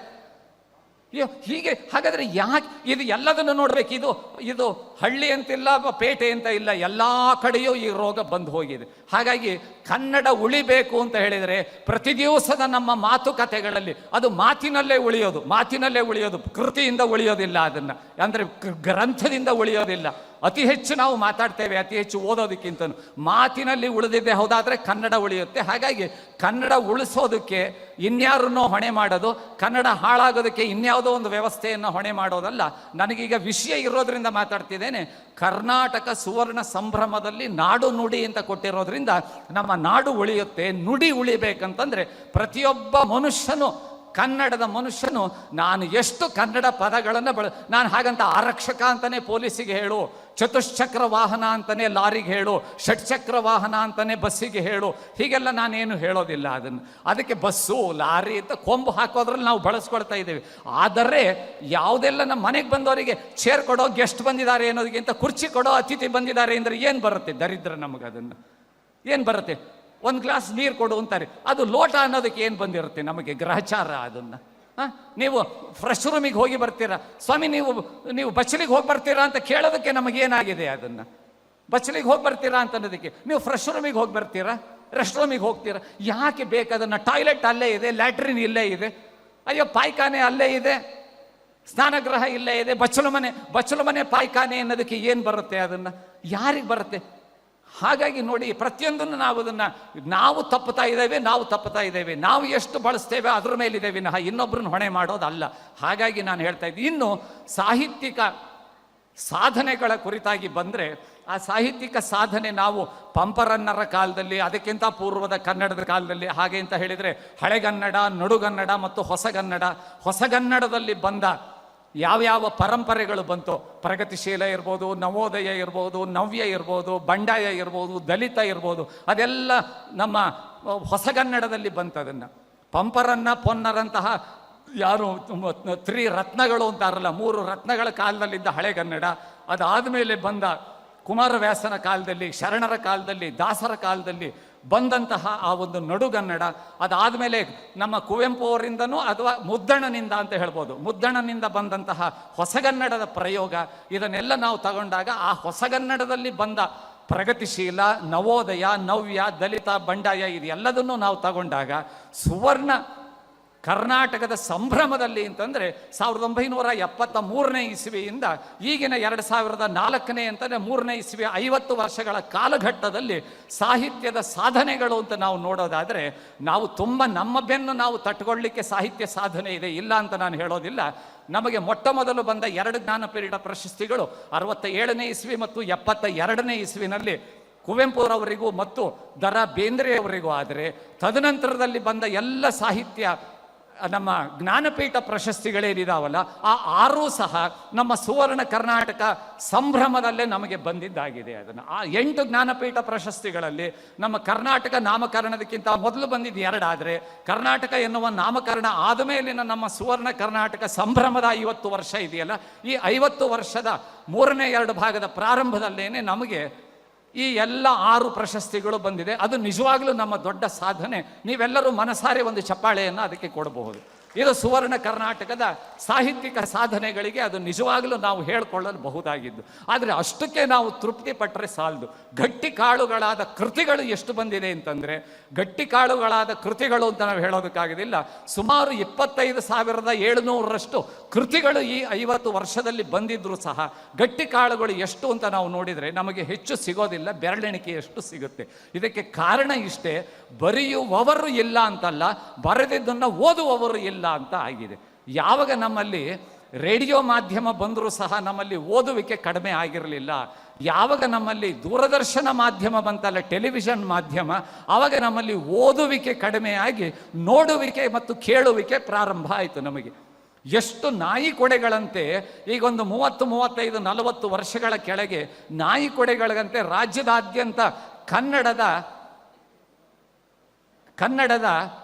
ಹೀಗೆ ಹಾಗಾದರೆ ಯಾಕೆ ಇದು ಎಲ್ಲದನ್ನು ನೋಡ್ಬೇಕು? ಇದು ಹಳ್ಳಿ ಅಂತಿಲ್ಲ, ಪೇಟೆ ಅಂತ ಇಲ್ಲ, ಎಲ್ಲ ಕಡೆಯೂ ಈ ರೋಗ ಬಂದು ಹೋಗಿದೆ. ಹಾಗಾಗಿ ಕನ್ನಡ ಉಳಿಬೇಕು ಅಂತ ಹೇಳಿದರೆ ಪ್ರತಿ ದಿವಸದ ನಮ್ಮ ಮಾತುಕತೆಗಳಲ್ಲಿ ಅದು ಮಾತಿನಲ್ಲೇ ಉಳಿಯೋದು, ಕೃತಿಯಿಂದ ಉಳಿಯೋದಿಲ್ಲ, ಅದನ್ನು ಅಂದರೆ ಗ್ರಂಥದಿಂದ ಉಳಿಯೋದಿಲ್ಲ. ಅತಿ ಹೆಚ್ಚು ನಾವು ಮಾತಾಡ್ತೇವೆ, ಅತಿ ಹೆಚ್ಚು ಓದೋದಕ್ಕಿಂತ ಮಾತಿನಲ್ಲಿ ಉಳಿದಿದ್ದೆ ಹೌದಾದರೆ ಕನ್ನಡ ಉಳಿಯುತ್ತೆ. ಹಾಗಾಗಿ ಕನ್ನಡ ಉಳಿಸೋದಕ್ಕೆ ಇನ್ಯಾರನ್ನೋ ಹೊಣೆ ಮಾಡೋದು, ಕನ್ನಡ ಹಾಳಾಗೋದಕ್ಕೆ ಇನ್ಯಾವುದೋ ಒಂದು ವ್ಯವಸ್ಥೆಯನ್ನು ಹೊಣೆ ಮಾಡೋದಲ್ಲ. ನನಗೀಗ ವಿಷಯ ಇರೋದ್ರಿಂದ ಮಾತಾಡ್ತಿದ್ದೇನೆ. ಕರ್ನಾಟಕ ಸುವರ್ಣ ಸಂಭ್ರಮದಲ್ಲಿ ನಾಡು ನುಡಿ ಅಂತ ಕೊಟ್ಟಿರೋದ್ರಿಂದ ನಮ್ಮ ನಾಡು ಉಳಿಯುತ್ತೆ. ನುಡಿ ಉಳಿಬೇಕಂತಂದರೆ ಪ್ರತಿಯೊಬ್ಬ ಮನುಷ್ಯನು, ಕನ್ನಡದ ಮನುಷ್ಯನು, ನಾನು ಎಷ್ಟು ಕನ್ನಡ ಪದಗಳನ್ನು ನಾನು ಹಾಗಂತ ಆರಕ್ಷಕ ಅಂತಲೇ ಪೊಲೀಸಿಗೆ ಹೇಳು, ಚತುಶ್ಚಕ್ರ ವಾಹನ ಅಂತಲೇ ಲಾರಿಗೆ ಹೇಳು, ಷಟ್ಚಕ್ರ ವಾಹನ ಅಂತಲೇ ಬಸ್ಸಿಗೆ ಹೇಳು, ಹೀಗೆಲ್ಲ ನಾನೇನು ಹೇಳೋದಿಲ್ಲ. ಅದಕ್ಕೆ ಬಸ್ಸು ಲಾರಿ ಅಂತ ಕೊಂಬು ಹಾಕೋದ್ರಲ್ಲಿ ನಾವು ಬಳಸ್ಕೊಳ್ತಾ ಇದ್ದೇವೆ. ಆದರೆ ಯಾವುದೆಲ್ಲ ನಮ್ಮ ಮನೆಗೆ ಬಂದವರಿಗೆ ಚೇರ್ ಕೊಡೋ ಗೆಸ್ಟ್ ಬಂದಿದ್ದಾರೆ ಅನ್ನೋದಕ್ಕಿಂತ ಕುರ್ಚಿ ಕೊಡೋ ಅತಿಥಿ ಬಂದಿದ್ದಾರೆ ಅಂದರೆ ಏನು ಬರುತ್ತೆ? ದರಿದ್ರ ನಮಗೆ ಅದನ್ನು ಏನು ಬರುತ್ತೆ? ಒಂದು ಗ್ಲಾಸ್ ನೀರು ಕೊಡು ಅಂತಾರೆ, ಅದು ಲೋಟ ಅನ್ನೋದಕ್ಕೆ ಏನು ಬಂದಿರುತ್ತೆ ನಮಗೆ? ಗ್ರಹಚಾರ. ಅದನ್ನು ನೀವು ಫ್ರೆಶ್ ರೂಮಿಗೆ ಹೋಗಿ ಬರ್ತೀರಾ, ಸ್ವಾಮಿ ನೀವು ಬಚ್ಚಲಿಗೆ ಹೋಗಿ ಬರ್ತೀರಾ ಅಂತ ಕೇಳೋದಕ್ಕೆ ನಮಗೇನಾಗಿದೆ? ಅದನ್ನು ಬಚ್ಚಲಿಗೆ ಹೋಗಿ ಬರ್ತೀರಾ ಅಂತ ಅನ್ನೋದಕ್ಕೆ ನೀವು ಫ್ರೆಶ್ ರೂಮಿಗೆ ಹೋಗಿ ಬರ್ತೀರಾ, ರೆಸ್ಟ್ ರೂಮಿಗೆ ಹೋಗ್ತೀರಾ, ಯಾಕೆ ಬೇಕದನ್ನು? ಟಾಯ್ಲೆಟ್ ಅಲ್ಲೇ ಇದೆ, ಲ್ಯಾಟ್ರಿನ್ ಇಲ್ಲೇ ಇದೆ, ಅಯ್ಯೋ ಪಾಯ್ಖಾನೆ ಅಲ್ಲೇ ಇದೆ, ಸ್ನಾನಗೃಹ ಇಲ್ಲೇ ಇದೆ, ಬಚ್ಚಲು ಮನೆ ಪಾಯ್ಖಾನೆ ಅನ್ನೋದಕ್ಕೆ ಏನು ಬರುತ್ತೆ? ಅದನ್ನು ಯಾರಿಗೆ ಬರುತ್ತೆ? ಹಾಗಾಗಿ ನೋಡಿ, ಪ್ರತಿಯೊಂದನ್ನು ನಾವು ತಪ್ಪುತ್ತಾ ಇದ್ದೇವೆ. ನಾವು ಎಷ್ಟು ಬಳಸ್ತೇವೆ ಅದ್ರ ಮೇಲಿದೆ ವಿನಃ ಇನ್ನೊಬ್ಬರನ್ನ ಹೊಣೆ ಮಾಡೋದಲ್ಲ. ಹಾಗಾಗಿ ನಾನು ಹೇಳ್ತಾ ಇದ್ದೀನಿ. ಇನ್ನು ಸಾಹಿತ್ಯಿಕ ಸಾಧನೆಗಳ ಕುರಿತಾಗಿ ಬಂದರೆ, ಆ ಸಾಹಿತ್ಯಿಕ ಸಾಧನೆ ನಾವು ಪಂಪರನ್ನರ ಕಾಲದಲ್ಲಿ, ಅದಕ್ಕಿಂತ ಪೂರ್ವದ ಕನ್ನಡದ ಕಾಲದಲ್ಲಿ, ಹಾಗೆ ಅಂತ ಹೇಳಿದರೆ ಹಳೆಗನ್ನಡ, ನಡುಗನ್ನಡ ಮತ್ತು ಹೊಸಗನ್ನಡದಲ್ಲಿ ಬಂದ ಯಾವ್ಯಾವ ಪರಂಪರೆಗಳು ಬಂತು, ಪ್ರಗತಿಶೀಲ ಇರ್ಬೋದು, ನವೋದಯ ಇರ್ಬೋದು, ನವ್ಯ ಇರ್ಬೋದು, ಬಂಡಾಯ ಇರ್ಬೋದು, ದಲಿತ ಇರ್ಬೋದು, ಅದೆಲ್ಲ ನಮ್ಮ ಹೊಸಗನ್ನಡದಲ್ಲಿ ಬಂತದನ್ನು. ಪಂಪರನ್ನ, ಪೊನ್ನರಂತಹ ಯಾರು ರತ್ನಗಳು ಅಂತಾರಲ್ಲ, 3 ರತ್ನಗಳ ಕಾಲದಲ್ಲಿದ್ದ ಹಳೆಗನ್ನಡ, ಅದಾದಮೇಲೆ ಬಂದ ಕುಮಾರವ್ಯಾಸನ ಕಾಲದಲ್ಲಿ, ಶರಣರ ಕಾಲದಲ್ಲಿ, ದಾಸರ ಕಾಲದಲ್ಲಿ ಬಂದಂತಹ ಆ ಒಂದು ನಡುಗನ್ನಡ, ಅದಾದಮೇಲೆ ನಮ್ಮ ಕುವೆಂಪು ಅವರಿಂದನೂ ಅಥವಾ ಮುದ್ದಣನಿಂದ ಅಂತ ಹೇಳ್ಬೋದು, ಮುದ್ದಣನಿಂದ ಬಂದಂತಹ ಹೊಸಗನ್ನಡದ ಪ್ರಯೋಗ, ಇದನ್ನೆಲ್ಲ ನಾವು ತಗೊಂಡಾಗ ಆ ಹೊಸಗನ್ನಡದಲ್ಲಿ ಬಂದ ಪ್ರಗತಿಶೀಲ, ನವೋದಯ, ನವ್ಯ, ದಲಿತ, ಬಂಡಾಯ ಇದೆಲ್ಲದನ್ನು ನಾವು ತಗೊಂಡಾಗ ಸುವರ್ಣ ಕರ್ನಾಟಕದ ಸಂಭ್ರಮದಲ್ಲಿ ಅಂತಂದರೆ 1973ನೇ ಇಸ್ವಿಯಿಂದ ಈಗಿನ 2004ನೇ ಅಂತಂದರೆ 3ನೇ ಇಸ್ವಿ 50 ವರ್ಷಗಳ ಕಾಲಘಟ್ಟದಲ್ಲಿ ಸಾಹಿತ್ಯದ ಸಾಧನೆಗಳು ಅಂತ ನಾವು ನೋಡೋದಾದರೆ, ನಾವು ತುಂಬ ನಮ್ಮ ಬೆನ್ನು ನಾವು ತಟ್ಕೊಳ್ಳಿಕ್ಕೆ ಸಾಹಿತ್ಯ ಸಾಧನೆ ಇದೆ, ಇಲ್ಲ ಅಂತ ನಾನು ಹೇಳೋದಿಲ್ಲ. ನಮಗೆ ಮೊಟ್ಟ ಮೊದಲು ಬಂದ 2 ಜ್ಞಾನಪೀಠ ಪ್ರಶಸ್ತಿಗಳು 67ನೇ ಇಸ್ವಿ ಮತ್ತು 72ನೇ ಇಸ್ವಿನಲ್ಲಿ ಕುವೆಂಪುರವರಿಗೂ ಮತ್ತು ದ.ರಾ. ಬೇಂದ್ರೆಯವರಿಗೂ. ಆದರೆ ತದನಂತರದಲ್ಲಿ ಬಂದ ಎಲ್ಲ ಸಾಹಿತ್ಯ ನಮ್ಮ ಜ್ಞಾನಪೀಠ ಪ್ರಶಸ್ತಿಗಳೇನಿದಾವಲ್ಲ, ಆ 6 ಸಹ ನಮ್ಮ ಸುವರ್ಣ ಕರ್ನಾಟಕ ಸಂಭ್ರಮದಲ್ಲೇ ನಮಗೆ ಬಂದಿದ್ದಾಗಿದೆ. ಅದನ್ನು ಆ 8 ಜ್ಞಾನಪೀಠ ಪ್ರಶಸ್ತಿಗಳಲ್ಲಿ ನಮ್ಮ ಕರ್ನಾಟಕ ನಾಮಕರಣದಕ್ಕಿಂತ ಮೊದಲು ಬಂದಿದ್ದು 2, ಆದರೆ ಕರ್ನಾಟಕ ಎನ್ನುವ ನಾಮಕರಣ ಆದಮೇಲಿನ ನಮ್ಮ ಸುವರ್ಣ ಕರ್ನಾಟಕ ಸಂಭ್ರಮದ 50 ವರ್ಷ ಇದೆಯಲ್ಲ, ಈ 50 ವರ್ಷದ 3ನೇ 2 ಭಾಗದ ಪ್ರಾರಂಭದಲ್ಲೇನೆ ನಮಗೆ ಈ ಎಲ್ಲ 6 ಪ್ರಶಸ್ತಿಗಳು ಬಂದಿದೆ. ಅದು ನಿಜವಾಗ್ಲೂ ನಮ್ಮ ದೊಡ್ಡ ಸಾಧನೆ. ನೀವೆಲ್ಲರೂ ಮನಸಾರೆ ಒಂದು ಚಪ್ಪಾಳೆಯನ್ನು ಅದಕ್ಕೆ ಕೊಡಬಹುದು. ಇದು ಸುವರ್ಣ ಕರ್ನಾಟಕದ ಸಾಹಿತ್ಯಿಕ ಸಾಧನೆಗಳಿಗೆ ಅದು ನಿಜವಾಗಲೂ ನಾವು ಹೇಳಿಕೊಳ್ಳಲು ಬಹುದಾಗಿದ್ದು. ಆದರೆ ಅಷ್ಟಕ್ಕೆ ನಾವು ತೃಪ್ತಿ ಪಟ್ಟರೆ ಸಾಲದು. ಗಟ್ಟಿ ಕಾಳುಗಳಾದ ಕೃತಿಗಳು ಎಷ್ಟು ಬಂದಿದೆ ಅಂತಂದರೆ, ಗಟ್ಟಿ ಕಾಳುಗಳಾದ ಕೃತಿಗಳು ಅಂತ ನಾವು ಹೇಳೋದಕ್ಕಾಗೋದಿಲ್ಲ. ಸುಮಾರು 25,700ರಷ್ಟು ಕೃತಿಗಳು ಈ 50 ವರ್ಷದಲ್ಲಿ ಬಂದಿದ್ದರೂ ಸಹ ಗಟ್ಟಿ ಕಾಳುಗಳು ಎಷ್ಟು ಅಂತ ನಾವು ನೋಡಿದರೆ ನಮಗೆ ಹೆಚ್ಚು ಸಿಗೋದಿಲ್ಲ, ಬೆರಳೆಣಿಕೆಯಷ್ಟು ಸಿಗುತ್ತೆ. ಇದಕ್ಕೆ ಕಾರಣ ಇಷ್ಟೇ, ಬರೆಯುವವರು ಇಲ್ಲ ಅಂತಲ್ಲ, ಬರೆದಿದ್ದನ್ನು ಓದುವವರು ಇಲ್ಲ ಅಂತ ಆಗಿದೆ. ಯಾವಾಗ ನಮ್ಮಲ್ಲಿ ರೇಡಿಯೋ ಮಾಧ್ಯಮ ಬಂದರೂ ಸಹ ನಮ್ಮಲ್ಲಿ ಓದುವಿಕೆ ಕಡಿಮೆ ಆಗಿರಲಿಲ್ಲ. ಯಾವಾಗ ನಮ್ಮಲ್ಲಿ ದೂರದರ್ಶನ ಮಾಧ್ಯಮ ಬಂತಲ್ಲ, ಟೆಲಿವಿಷನ್ ಮಾಧ್ಯಮ, ಆವಾಗ ನಮ್ಮಲ್ಲಿ ಓದುವಿಕೆ ಕಡಿಮೆಯಾಗಿ ನೋಡುವಿಕೆ ಮತ್ತು ಕೇಳುವಿಕೆ ಪ್ರಾರಂಭ ಆಯಿತು. ನಮಗೆ ಎಷ್ಟು ನಾಯಿ ಕೊಡೆಗಳಂತೆ ಈಗ ಒಂದು 30, 35, 40 ವರ್ಷಗಳ ಕೆಳಗೆ ನಾಯಿ ಕೊಡೆಗಳಂತೆ ರಾಜ್ಯದಾದ್ಯಂತ ಕನ್ನಡದ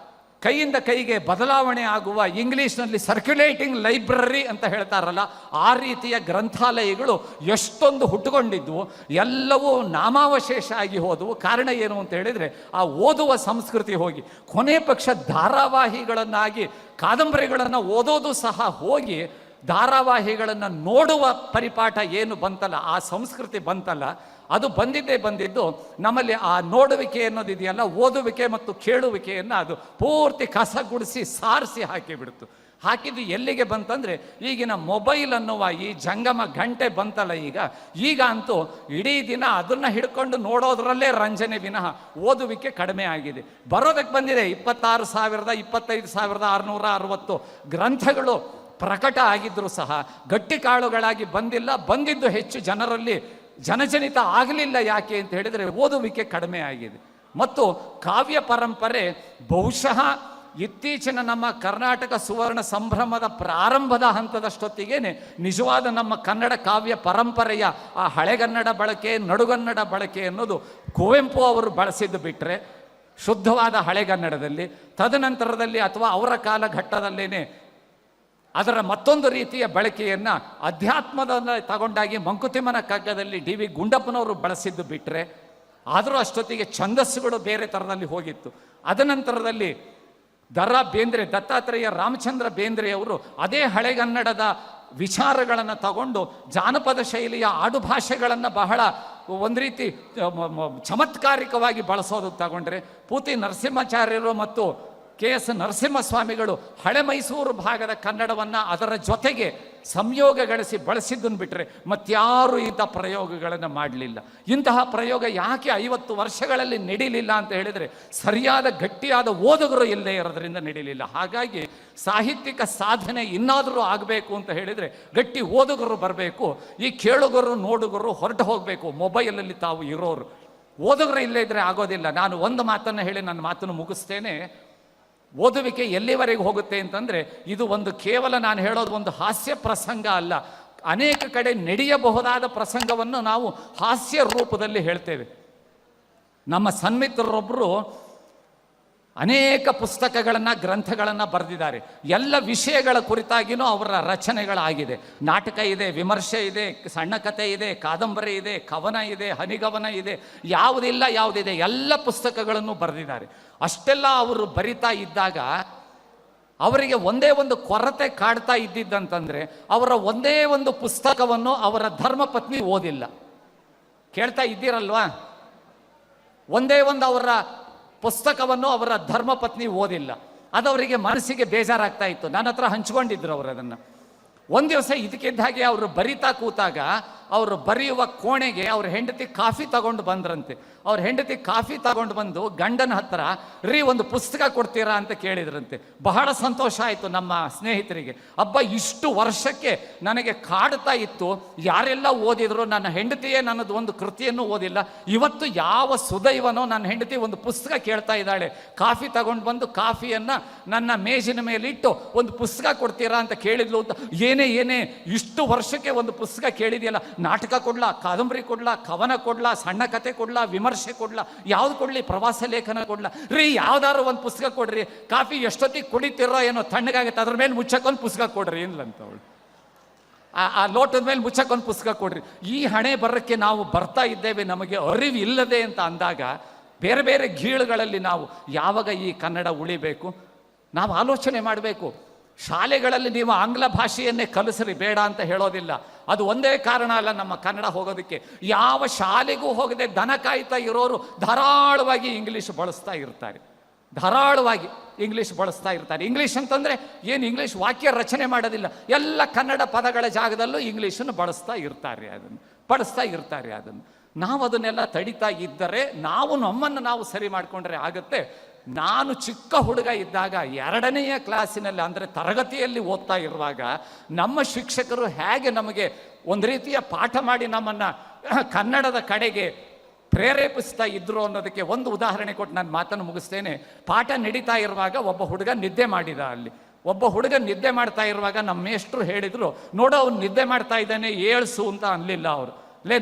ಕೈಯಿಂದ ಕೈಗೆ ಬದಲಾವಣೆ ಆಗುವ, ಇಂಗ್ಲೀಷ್ನಲ್ಲಿ ಸರ್ಕ್ಯುಲೇಟಿಂಗ್ ಲೈಬ್ರರಿ ಅಂತ ಹೇಳ್ತಾರಲ್ಲ, ಆ ರೀತಿಯ ಗ್ರಂಥಾಲಯಗಳು ಎಷ್ಟೊಂದು ಹುಟ್ಟುಕೊಂಡಿದ್ವು. ಎಲ್ಲವೂ ನಾಮಾವಶೇಷ ಆಗಿ ಹೋದವು. ಕಾರಣ ಏನು ಅಂತ ಹೇಳಿದರೆ, ಆ ಓದುವ ಸಂಸ್ಕೃತಿ ಹೋಗಿ ಕೊನೆ ಪಕ್ಷ ಧಾರಾವಾಹಿಗಳನ್ನಾಗಿ ಕಾದಂಬರಿಗಳನ್ನು ಓದೋದು ಸಹ ಹೋಗಿ ಧಾರಾವಾಹಿಗಳನ್ನು ನೋಡುವ ಪರಿಪಾಠ ಏನು ಬಂತಲ್ಲ, ಆ ಸಂಸ್ಕೃತಿ ಬಂತಲ್ಲ, ಅದು ಬಂದಿದ್ದು ನಮ್ಮಲ್ಲಿ ಆ ನೋಡುವಿಕೆ ಅನ್ನೋದಿದೆಯಲ್ಲ, ಓದುವಿಕೆ ಮತ್ತು ಕೇಳುವಿಕೆಯನ್ನು ಅದು ಪೂರ್ತಿ ಕಸಗುಡಿಸಿ ಸಾರಿಸಿ ಹಾಕಿಬಿಡ್ತು. ಹಾಕಿದ್ದು ಎಲ್ಲಿಗೆ ಬಂತಂದರೆ, ಈಗಿನ ಮೊಬೈಲ್ ಅನ್ನುವ ಈ ಜಂಗಮ ಗಂಟೆ ಬಂತಲ್ಲ, ಈಗ ಅಂತೂ ಇಡೀ ದಿನ ಅದನ್ನು ಹಿಡ್ಕೊಂಡು ನೋಡೋದ್ರಲ್ಲೇ ರಂಜನೆ ವಿನಃ ಓದುವಿಕೆ ಕಡಿಮೆ ಆಗಿದೆ. ಬರೋದಕ್ಕೆ ಬಂದಿದೆ 26,000 25,660 ಗ್ರಂಥಗಳು ಪ್ರಕಟ ಆಗಿದ್ದರೂ ಸಹ ಗಟ್ಟಿ ಕಾಳುಗಳಾಗಿ ಬಂದಿದ್ದು ಹೆಚ್ಚು ಜನರಲ್ಲಿ ಜನಜನಿತ ಆಗಲಿಲ್ಲ. ಯಾಕೆ ಅಂತ ಹೇಳಿದರೆ ಓದುವಿಕೆ ಕಡಿಮೆ ಆಗಿದೆ. ಮತ್ತು ಕಾವ್ಯ ಪರಂಪರೆ ಬಹುಶಃ ಇತ್ತೀಚಿನ ನಮ್ಮ ಕರ್ನಾಟಕ ಸುವರ್ಣ ಸಂಭ್ರಮದ ಪ್ರಾರಂಭದ ಹಂತದಷ್ಟೊತ್ತಿಗೇನೆ ನಿಜವಾದ ನಮ್ಮ ಕನ್ನಡ ಕಾವ್ಯ ಪರಂಪರೆಯ ಆ ಹಳೆಗನ್ನಡ ಬಳಕೆ, ನಡುಗನ್ನಡ ಬಳಕೆ ಅನ್ನೋದು ಕುವೆಂಪು ಅವರು ಬಳಸಿದ್ದು ಬಿಟ್ಟರೆ ಶುದ್ಧವಾದ ಹಳೆಗನ್ನಡದಲ್ಲಿ, ತದನಂತರದಲ್ಲಿ ಅಥವಾ ಅವರ ಕಾಲಘಟ್ಟದಲ್ಲೇನೆ ಅದರ ಮತ್ತೊಂದು ರೀತಿಯ ಬಳಕೆಯನ್ನು ಅಧ್ಯಾತ್ಮದ ತಗೊಂಡಾಗಿ ಮಂಕುತಿಮ್ಮನ ಕಗ್ಗದಲ್ಲಿ ಡಿ ವಿ ಗುಂಡಪ್ಪನವರು ಬಳಸಿದ್ದು ಬಿಟ್ಟರೆ, ಆದರೂ ಅಷ್ಟೊತ್ತಿಗೆ ಛಂದಸ್ಸುಗಳು ಬೇರೆ ಥರದಲ್ಲಿ ಹೋಗಿತ್ತು. ಅದನಂತರದಲ್ಲಿ ಬೇಂದ್ರೆ, ದತ್ತಾತ್ರೇಯ ರಾಮಚಂದ್ರ ಬೇಂದ್ರೆಯವರು ಅದೇ ಹಳೆಗನ್ನಡದ ವಿಚಾರಗಳನ್ನು ತಗೊಂಡು ಜಾನಪದ ಶೈಲಿಯ ಆಡುಭಾಷೆಗಳನ್ನು ಬಹಳ ಒಂದು ರೀತಿ ಚಮತ್ಕಾರಿಕವಾಗಿ ಬಳಸೋದಕ್ಕೆ ತಗೊಂಡ್ರೆ, ಪೂತಿ ನರಸಿಂಹಾಚಾರ್ಯರು ಮತ್ತು KS ನರಸಿಂಹಸ್ವಾಮಿಗಳು ಹಳೆ ಮೈಸೂರು ಭಾಗದ ಕನ್ನಡವನ್ನು ಅದರ ಜೊತೆಗೆ ಸಂಯೋಗಗಳಿಸಿ ಬಳಸಿದ್ದನ್ನು ಬಿಟ್ಟರೆ ಮತ್ಯಾರೂ ಇಂಥ ಪ್ರಯೋಗಗಳನ್ನು ಮಾಡಲಿಲ್ಲ. ಇಂತಹ ಪ್ರಯೋಗ ಯಾಕೆ 50 ವರ್ಷಗಳಲ್ಲಿ ನಡೀಲಿಲ್ಲ ಅಂತ ಹೇಳಿದರೆ, ಸರಿಯಾದ ಗಟ್ಟಿಯಾದ ಓದುಗರು ಇಲ್ಲದೆ ಇರೋದ್ರಿಂದ ನಡೀಲಿಲ್ಲ. ಹಾಗಾಗಿ ಸಾಹಿತ್ಯಿಕ ಸಾಧನೆ ಇನ್ನಾದರೂ ಆಗಬೇಕು ಅಂತ ಹೇಳಿದರೆ ಗಟ್ಟಿ ಓದುಗರು ಬರಬೇಕು. ಈ ಕೇಳುಗರು ನೋಡುಗರು ಹೊರಟು ಹೋಗಬೇಕು. ಮೊಬೈಲಲ್ಲಿ ತಾವು ಇರೋರು, ಓದುಗರು ಇಲ್ಲೇ ಇದ್ದರೆ ಆಗೋದಿಲ್ಲ. ನಾನು ಒಂದು ಮಾತನ್ನು ಹೇಳಿ ನನ್ನ ಮಾತನ್ನು ಮುಗಿಸ್ತೇನೆ. ಓದುವಿಕೆ ಎಲ್ಲಿವರೆಗೆ ಹೋಗುತ್ತೆ ಅಂತಂದರೆ, ಇದು ಒಂದು ಕೇವಲ ನಾನು ಹೇಳೋದು ಒಂದು ಹಾಸ್ಯ ಪ್ರಸಂಗ ಅಲ್ಲ. ಅನೇಕ ಕಡೆ ನಡೆಯಬಹುದಾದ ಪ್ರಸಂಗವನ್ನು ನಾವು ಹಾಸ್ಯ ರೂಪದಲ್ಲಿ ಹೇಳ್ತೇವೆ. ನಮ್ಮ ಸನ್ಮಿತ್ರರೊಬ್ಬರು ಅನೇಕ ಪುಸ್ತಕಗಳನ್ನು, ಗ್ರಂಥಗಳನ್ನು ಬರೆದಿದ್ದಾರೆ. ಎಲ್ಲ ವಿಷಯಗಳ ಕುರಿತಾಗಿಯೂ ಅವರ ರಚನೆಗಳಾಗಿದೆ. ನಾಟಕ ಇದೆ, ವಿಮರ್ಶೆ ಇದೆ, ಸಣ್ಣ ಕಥೆ ಇದೆ, ಕಾದಂಬರಿ ಇದೆ, ಕವನ ಇದೆ, ಹನಿಗವನ ಇದೆ, ಯಾವುದಿದೆ ಎಲ್ಲ ಪುಸ್ತಕಗಳನ್ನು ಬರೆದಿದ್ದಾರೆ. ಅಷ್ಟೆಲ್ಲ ಅವರು ಬರಿತಾ ಇದ್ದಾಗ ಅವರಿಗೆ ಒಂದೇ ಒಂದು ಕೊರತೆ ಕಾಡ್ತಾ ಇದ್ದಿದ್ದಂತಂದರೆ, ಅವರ ಒಂದೇ ಒಂದು ಪುಸ್ತಕವನ್ನು ಅವರ ಧರ್ಮಪತ್ನಿ ಓದಿಲ್ಲ. ಕೇಳ್ತಾ ಇದ್ದೀರಲ್ವಾ? ಒಂದೇ ಒಂದು ಅವರ ಪುಸ್ತಕವನ್ನು ಅವರ ಧರ್ಮಪತ್ನಿ ಓದಿಲ್ಲ. ಅದವರಿಗೆ ಮನಸ್ಸಿಗೆ ಬೇಜಾರಾಗ್ತಾ ಇತ್ತು. ನನ್ನ ಹತ್ರ ಹಂಚ್ಕೊಂಡಿದ್ರು ಅವರು ಅದನ್ನು. ಒಂದು ದಿವಸ ಇದಕ್ಕಿದ್ದ ಹಾಗೆ ಅವರು ಬರಿತಾ ಕೂತಾಗ ಅವರು ಬರೆಯುವ ಕೋಣೆಗೆ ಅವ್ರ ಹೆಂಡತಿ ಕಾಫಿ ತಗೊಂಡು ಬಂದ್ರಂತೆ. ಅವ್ರ ಹೆಂಡತಿ ಕಾಫಿ ತಗೊಂಡು ಬಂದು ಗಂಡನ ಹತ್ರ, ರೀ ಒಂದು ಪುಸ್ತಕ ಕೊಡ್ತೀರಾ ಅಂತ ಕೇಳಿದ್ರಂತೆ. ಬಹಳ ಸಂತೋಷ ಆಯಿತು ನಮ್ಮ ಸ್ನೇಹಿತರಿಗೆ. ಹಬ್ಬ ಇಷ್ಟು ವರ್ಷಕ್ಕೆ ನನಗೆ ಕಾಡ್ತಾ ಇತ್ತು, ಯಾರೆಲ್ಲ ಓದಿದ್ರು, ನನ್ನ ಹೆಂಡತಿಯೇ ನನ್ನದು ಒಂದು ಕೃತಿಯನ್ನು ಓದಿಲ್ಲ. ಇವತ್ತು ಯಾವ ಸುದೈವನೋ ನನ್ನ ಹೆಂಡತಿ ಒಂದು ಪುಸ್ತಕ ಕೇಳ್ತಾ ಇದ್ದಾಳೆ. ಕಾಫಿ ತಗೊಂಡು ಬಂದು ಕಾಫಿಯನ್ನು ನನ್ನ ಮೇಜಿನ ಮೇಲೆ ಇಟ್ಟು ಒಂದು ಪುಸ್ತಕ ಕೊಡ್ತೀರಾ ಅಂತ ಕೇಳಿದ್ಲು ಅಂತ. ಏನೇ ಇಷ್ಟು ವರ್ಷಕ್ಕೆ ಒಂದು ಪುಸ್ತಕ ಕೇಳಿದೆಯಲ್ಲ, ನಾಟಕ ಕೊಡ್ಲಾ, ಕಾದಂಬರಿ ಕೊಡ್ಲಾ, ಕವನ ಕೊಡ್ಲಾ, ಸಣ್ಣ ಕತೆ ಕೊಡ್ಲಾ, ವಿಮರ್ಶೆ ಕೊಡ್ಲಾ, ಯಾವ್ದು ಕೊಡ್ಲಿ, ಪ್ರವಾಸ ಲೇಖನ ಕೊಡ್ಲಾ, ರೀ ಯಾವ್ದಾದ್ರು ಒಂದು ಪುಸ್ತಕ ಕೊಡ್ರಿ. ಕಾಫಿ ಎಷ್ಟೊತ್ತಿಗೆ ಕುಡಿತಿರೋ ಏನೋ ತಣ್ಣಗಾಗುತ್ತೆ, ಅದ್ರ ಮೇಲೆ ಮುಚ್ಚಕ್ಕೊಂದು ಪುಸ್ತಕ ಕೊಡ್ರಿ ಅಂದ್ಲಂತವಳು. ಆ ಲೋಟದ ಮೇಲೆ ಮುಚ್ಚಕ್ಕೊಂದು ಪುಸ್ತಕ ಕೊಡ್ರಿ. ಈ ಹಣೆ ಬರಕ್ಕೆ ನಾವು ಬರ್ತಾ ಇದ್ದೇವೆ, ನಮಗೆ ಅರಿವು ಇಲ್ಲದೆ ಅಂತ ಅಂದಾಗ ಬೇರೆ ಬೇರೆ ಗೀಳುಗಳಲ್ಲಿ ನಾವು ಯಾವಾಗ ಈ ಕನ್ನಡ ಉಳಿಬೇಕು ನಾವು ಆಲೋಚನೆ ಮಾಡಬೇಕು. ಶಾಲೆಗಳಲ್ಲಿ ನೀವು ಆಂಗ್ಲ ಭಾಷೆಯನ್ನೇ ಕಲಿಸ್ರಿ, ಬೇಡ ಅಂತ ಹೇಳೋದಿಲ್ಲ. ಅದು ಒಂದೇ ಕಾರಣ ಅಲ್ಲ ನಮ್ಮ ಕನ್ನಡ ಹೋಗೋದಕ್ಕೆ. ಯಾವ ಶಾಲೆಗೂ ಹೋಗದೆ ದನ ಕಾಯ್ತಾ ಇರೋರು ಧಾರಾಳವಾಗಿ ಇಂಗ್ಲೀಷ್ ಬಳಸ್ತಾ ಇರ್ತಾರೆ. ಇಂಗ್ಲೀಷ್ ಅಂತಂದರೆ ಏನು, ಇಂಗ್ಲೀಷ್ ವಾಕ್ಯ ರಚನೆ ಮಾಡೋದಿಲ್ಲ, ಎಲ್ಲ ಕನ್ನಡ ಪದಗಳ ಜಾಗದಲ್ಲೂ ಇಂಗ್ಲೀಷನ್ನು ಬಳಸ್ತಾ ಇರ್ತಾರೆ. ನಾವು ಅದನ್ನೆಲ್ಲ ತಡಿತಾ ಇದ್ದರೆ, ನಮ್ಮನ್ನು ನಾವು ಸರಿ ಮಾಡಿಕೊಂಡ್ರೆ ಆಗುತ್ತೆ. ನಾನು ಚಿಕ್ಕ ಹುಡುಗ ಇದ್ದಾಗ 2ನೇ ಕ್ಲಾಸಿನಲ್ಲಿ ಅಂದರೆ ತರಗತಿಯಲ್ಲಿ ಓದ್ತಾ ಇರುವಾಗ ನಮ್ಮ ಶಿಕ್ಷಕರು ಹೇಗೆ ನಮಗೆ ಒಂದು ರೀತಿಯ ಪಾಠ ಮಾಡಿ ನಮ್ಮನ್ನು ಕನ್ನಡದ ಕಡೆಗೆ ಪ್ರೇರೇಪಿಸ್ತಾ ಇದ್ರು ಅನ್ನೋದಕ್ಕೆ ಒಂದು ಉದಾಹರಣೆ ಕೊಟ್ಟು ನಾನು ಮಾತನ್ನು ಮುಗಿಸ್ತೇನೆ. ಪಾಠ ನಡೀತಾ ಇರುವಾಗ ಒಬ್ಬ ಹುಡುಗ ನಿದ್ದೆ ಮಾಡಿದ. ಅಲ್ಲಿ ಒಬ್ಬ ಹುಡುಗ ನಿದ್ದೆ ಮಾಡ್ತಾ ಇರುವಾಗ ನಮ್ಮ ಮೇಷ್ಟ್ರು ಹೇಳಿದರು, ನೋಡೋ ಅವ್ನು ನಿದ್ದೆ ಮಾಡ್ತಾ ಇದ್ದಾನೆ, ಏಳ್ಸು ಅಂತ ಅನ್ನಲಿಲ್ಲ ಅವರು.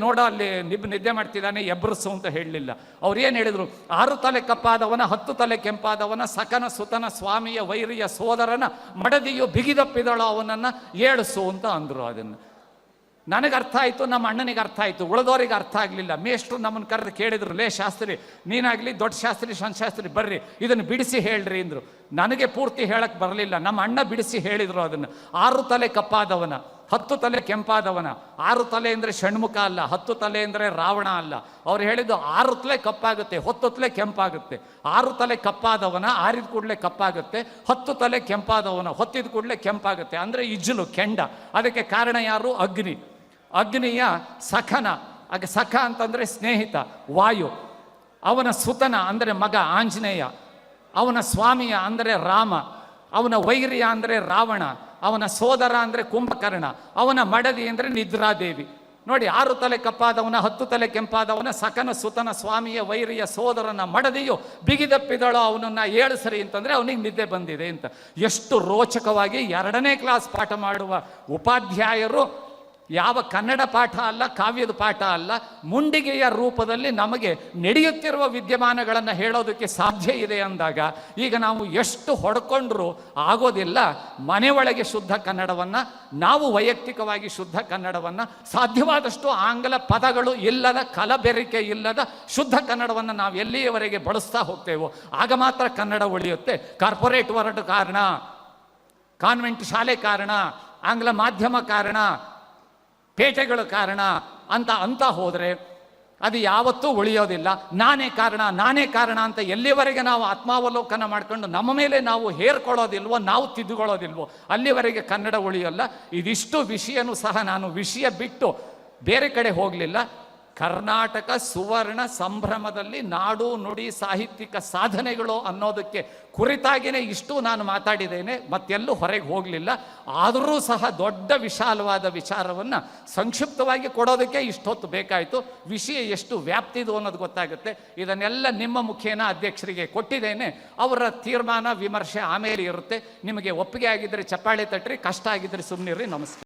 ನೋಡೋ ಅಲ್ಲಿ ನಿದ್ದೆ ಮಾಡ್ತಿದ್ದಾನೆ, ಎಬ್ಬರಿಸು ಅಂತ ಹೇಳಲಿಲ್ಲ. ಅವ್ರು ಏನು ಹೇಳಿದರು, 6 ತಲೆ ಕಪ್ಪಾದವನ 10 ತಲೆ ಕೆಂಪಾದವನ ಸಕನ ಸುತನ ಸ್ವಾಮಿಯ ವೈರಿಯ ಸೋದರನ ಮಡದಿಯು ಬಿಗಿದಪ್ಪಿದಳು ಅವನನ್ನು ಏಳಿಸು ಅಂತ ಅಂದರು. ಅದನ್ನು ನನಗೆ ಅರ್ಥ ಆಯಿತು, ನಮ್ಮ ಅಣ್ಣನಿಗೆ ಅರ್ಥ ಆಯಿತು, ಉಳಿದವರಿಗೆ ಅರ್ಥ ಆಗಲಿಲ್ಲ. ಮೇಷ್ಟ್ರು ನಮ್ಮನ್ನು ಕರೆದು ಕೇಳಿದರು, ಲೇ ಶಾಸ್ತ್ರಿ ನೀನಾಗಲಿ ದೊಡ್ಡ ಶಾಸ್ತ್ರಿ ಸಣ್ಣ ಶಾಸ್ತ್ರಿ ಬರ್ರಿ ಇದನ್ನು ಬಿಡಿಸಿ ಹೇಳ್ರಿ ಅಂದರು. ನನಗೆ ಪೂರ್ತಿ ಹೇಳಕ್ಕೆ ಬರಲಿಲ್ಲ, ನಮ್ಮ ಅಣ್ಣ ಬಿಡಿಸಿ ಹೇಳಿದರು ಅದನ್ನು. 6 ತಲೆ ಕಪ್ಪಾದವನ 10 ತಲೆ ಕೆಂಪಾದವನ. 6 ತಲೆ ಅಂದರೆ ಷಣ್ಮುಖ ಅಲ್ಲ, 10 ತಲೆ ಅಂದರೆ ರಾವಣ ಅಲ್ಲ. ಅವ್ರು ಹೇಳಿದ್ದು 6 ತಲೆ ಕಪ್ಪಾಗುತ್ತೆ, 10 ತಲೆ ಕೆಂಪಾಗುತ್ತೆ. 6 ತಲೆ ಕಪ್ಪಾದವನ ಆರಿದ ಕೂಡಲೇ ಕಪ್ಪಾಗುತ್ತೆ, 10 ತಲೆ ಕೆಂಪಾದವನ ಹೊತ್ತಿದ ಕೂಡಲೇ ಕೆಂಪಾಗುತ್ತೆ. ಅಂದರೆ ಇಜ್ಜಲು ಕೆಂಡ. ಅದಕ್ಕೆ ಕಾರಣ ಯಾರು? ಅಗ್ನಿ. ಅಗ್ನಿಯ ಸಖನ, ಸಖ ಅಂತಂದರೆ ಸ್ನೇಹಿತ ವಾಯು. ಅವನ ಸುತನ ಅಂದರೆ ಮಗ ಆಂಜನೇಯ. ಅವನ ಸ್ವಾಮಿಯ ಅಂದರೆ ರಾಮ. ಅವನ ವೈರಿಯ ಅಂದರೆ ರಾವಣ. ಅವನ ಸೋದರ ಅಂದರೆ ಕುಂಭಕರ್ಣ. ಅವನ ಮಡದಿ ಅಂದರೆ ನಿದ್ರಾದೇವಿ. ನೋಡಿ, 6 ತಲೆ ಕಪ್ಪಾದವನ 10 ತಲೆ ಕೆಂಪಾದವನ ಸಕನ ಸುತನ ಸ್ವಾಮಿಯ ವೈರಿಯ ಸೋದರನ ಮಡದಿಯು ಬಿಗಿದಪ್ಪಿದಳು ಅವನನ್ನು ಏಳಿಸರಿ ಅಂತಂದರೆ ಅವನಿಗೆ ನಿದ್ದೆ ಬಂದಿದೆ ಅಂತ. ಎಷ್ಟು ರೋಚಕವಾಗಿ 2ನೇ ಕ್ಲಾಸ್ ಪಾಠ ಮಾಡುವ ಉಪಾಧ್ಯಾಯರು ಯಾವ ಕನ್ನಡ ಪಾಠ ಅಲ್ಲ, ಕಾವ್ಯದ ಪಾಠ ಅಲ್ಲ, ಮುಂಡಿಗೆಯ ರೂಪದಲ್ಲಿ ನಮಗೆ ನಡೆಯುತ್ತಿರುವ ವಿದ್ಯಮಾನಗಳನ್ನು ಹೇಳೋದಕ್ಕೆ ಸಾಧ್ಯ ಇದೆ ಅಂದಾಗ ಈಗ ನಾವು ಎಷ್ಟು ಹೊಡ್ಕೊಂಡ್ರೂ ಆಗೋದಿಲ್ಲ. ಮನೆಯೊಳಗೆ ಶುದ್ಧ ಕನ್ನಡವನ್ನು, ನಾವು ವೈಯಕ್ತಿಕವಾಗಿ ಶುದ್ಧ ಕನ್ನಡವನ್ನು, ಸಾಧ್ಯವಾದಷ್ಟು ಆಂಗ್ಲ ಪದಗಳು ಇಲ್ಲದ, ಕಲಬೆರಿಕೆ ಇಲ್ಲದ ಶುದ್ಧ ಕನ್ನಡವನ್ನು ನಾವು ಎಲ್ಲಿಯವರೆಗೆ ಬಳಸ್ತಾ ಹೋಗ್ತೇವೋ ಆಗ ಮಾತ್ರ ಕನ್ನಡ ಉಳಿಯುತ್ತೆ. ಕಾರ್ಪೊರೇಟ್ ವರ್ಲ್ಡ್ ಕಾರಣ, ಕಾನ್ವೆಂಟ್ ಶಾಲೆ ಕಾರಣ, ಆಂಗ್ಲ ಮಾಧ್ಯಮ ಕಾರಣ, ಪೇಟೆಗಳ ಕಾರಣ ಅಂತ ಹೋದರೆ ಅದು ಯಾವತ್ತೂ ಉಳಿಯೋದಿಲ್ಲ. ನಾನೇ ಕಾರಣ ಅಂತ ಎಲ್ಲಿವರೆಗೆ ನಾವು ಆತ್ಮಾವಲೋಕನ ಮಾಡ್ಕೊಂಡು ನಮ್ಮ ಮೇಲೆ ನಾವು ಹೇರ್ಕೊಳ್ಳೋದಿಲ್ವೋ, ನಾವು ತಿದ್ದುಕೊಳ್ಳೋದಿಲ್ವೋ ಅಲ್ಲಿವರೆಗೆ ಕನ್ನಡ ಉಳಿಯೋಲ್ಲ. ಇದಿಷ್ಟು ವಿಷಯನೂ ಸಹ ನಾನು ವಿಷಯ ಬಿಟ್ಟು ಬೇರೆ ಕಡೆ ಹೋಗಲಿಲ್ಲ. ಕರ್ನಾಟಕ ಸುವರ್ಣ ಸಂಭ್ರಮದಲ್ಲಿ ನಾಡು ನುಡಿ ಸಾಹಿತ್ಯಿಕ ಸಾಧನೆಗಳು ಅನ್ನೋದಕ್ಕೆ ಕುರಿತಾಗಿಯೇ ಇಷ್ಟು ನಾನು ಮಾತಾಡಿದ್ದೇನೆ, ಮತ್ತೆಲ್ಲೂ ಹೊರಗೆ ಹೋಗಲಿಲ್ಲ. ಆದರೂ ಸಹ ದೊಡ್ಡ ವಿಶಾಲವಾದ ವಿಚಾರವನ್ನು ಸಂಕ್ಷಿಪ್ತವಾಗಿ ಕೊಡೋದಕ್ಕೆ ಇಷ್ಟೊತ್ತು ಬೇಕಾಯಿತು. ವಿಷಯ ಎಷ್ಟು ವ್ಯಾಪ್ತಿದು ಅನ್ನೋದು ಗೊತ್ತಾಗುತ್ತೆ. ಇದನ್ನೆಲ್ಲ ನಿಮ್ಮ ಮುಖೇನ ಅಧ್ಯಕ್ಷರಿಗೆ ಕೊಟ್ಟಿದ್ದೇನೆ. ಅವರ ತೀರ್ಮಾನ ವಿಮರ್ಶೆ ಆಮೇಲೆ ಇರುತ್ತೆ. ನಿಮಗೆ ಒಪ್ಪಿಗೆ ಆಗಿದ್ದರೆ ಚಪ್ಪಾಳೆ ತಟ್ರಿ, ಕಷ್ಟ ಆಗಿದ್ದರೆ ಸುಮ್ಮನಿರ್ರಿ. ನಮಸ್ಕಾರ.